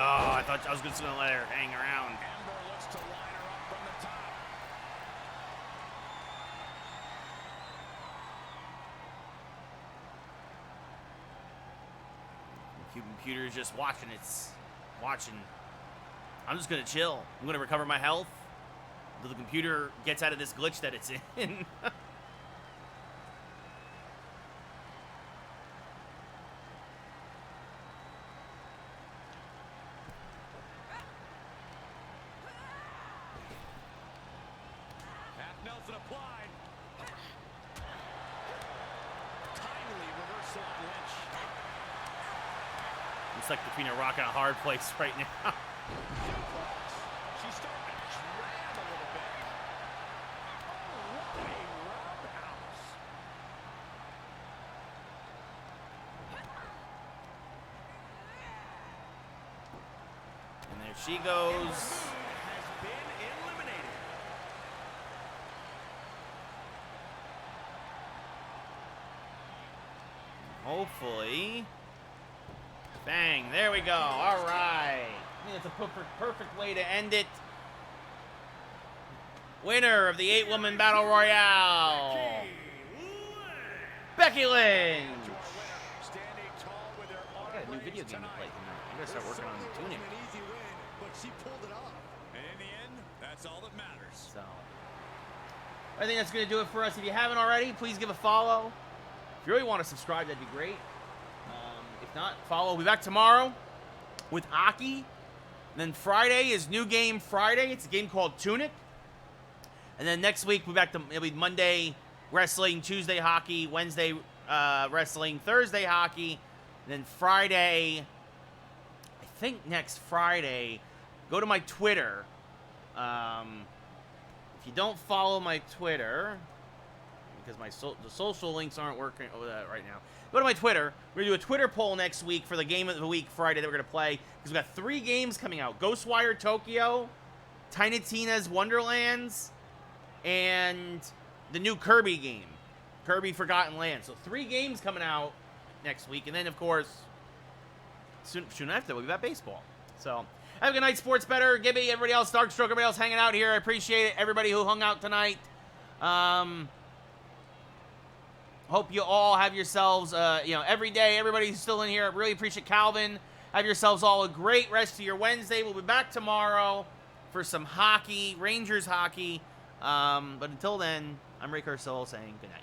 Oh, I thought I was just gonna let her hang around. Computer's just watching. It's watching. I'm just gonna chill. I'm gonna recover my health until the computer gets out of this glitch that it's in. Nelson applied. Timely reversal on Lynch. Looks like between a rock and a hard place right now. She's starting to drag a little bit. Oh, what a roundhouse. And there she goes. Has been eliminated. Hopefully. Bang. There we go. All right. I think that's a perfect way to end it. Winner of the 8-woman Battle Royale, Becky Lynch. Standing tall with her I got a new video game to play tonight. I'm going to start working on tuning. An easy win, but she pulled it off. And in the end, that's all that matters. So, I think that's going to do it for us. If you haven't already, please give a follow. If you really want to subscribe, that'd be great. If not, follow. We'll be back tomorrow with hockey. And then Friday is New Game Friday. It's a game called Tunic. And then next week, we'll be back to, it'll be Monday wrestling, Tuesday hockey, Wednesday wrestling, Thursday hockey. And then Friday, I think next Friday, go to my Twitter. If you don't follow my Twitter, because the social links aren't working over that right now, go to my Twitter. We're going to do a Twitter poll next week for the game of the week Friday that we're going to play, because we've got 3 games coming out. Ghostwire Tokyo, Tiny Tina's Wonderlands, and the new Kirby game, Kirby Forgotten Land. So 3 games coming out next week. And then, of course, soon after, we'll be at baseball. So have a good night, Sports Better, Gibby, everybody else, Darkstroke, everybody else hanging out here. I appreciate it. Everybody who hung out tonight. Hope you all have yourselves, every day, everybody who's still in here. I really appreciate Calvin. Have yourselves all a great rest of your Wednesday. We'll be back tomorrow for some hockey, Rangers hockey. But until then, I'm Ray Kursol saying good night.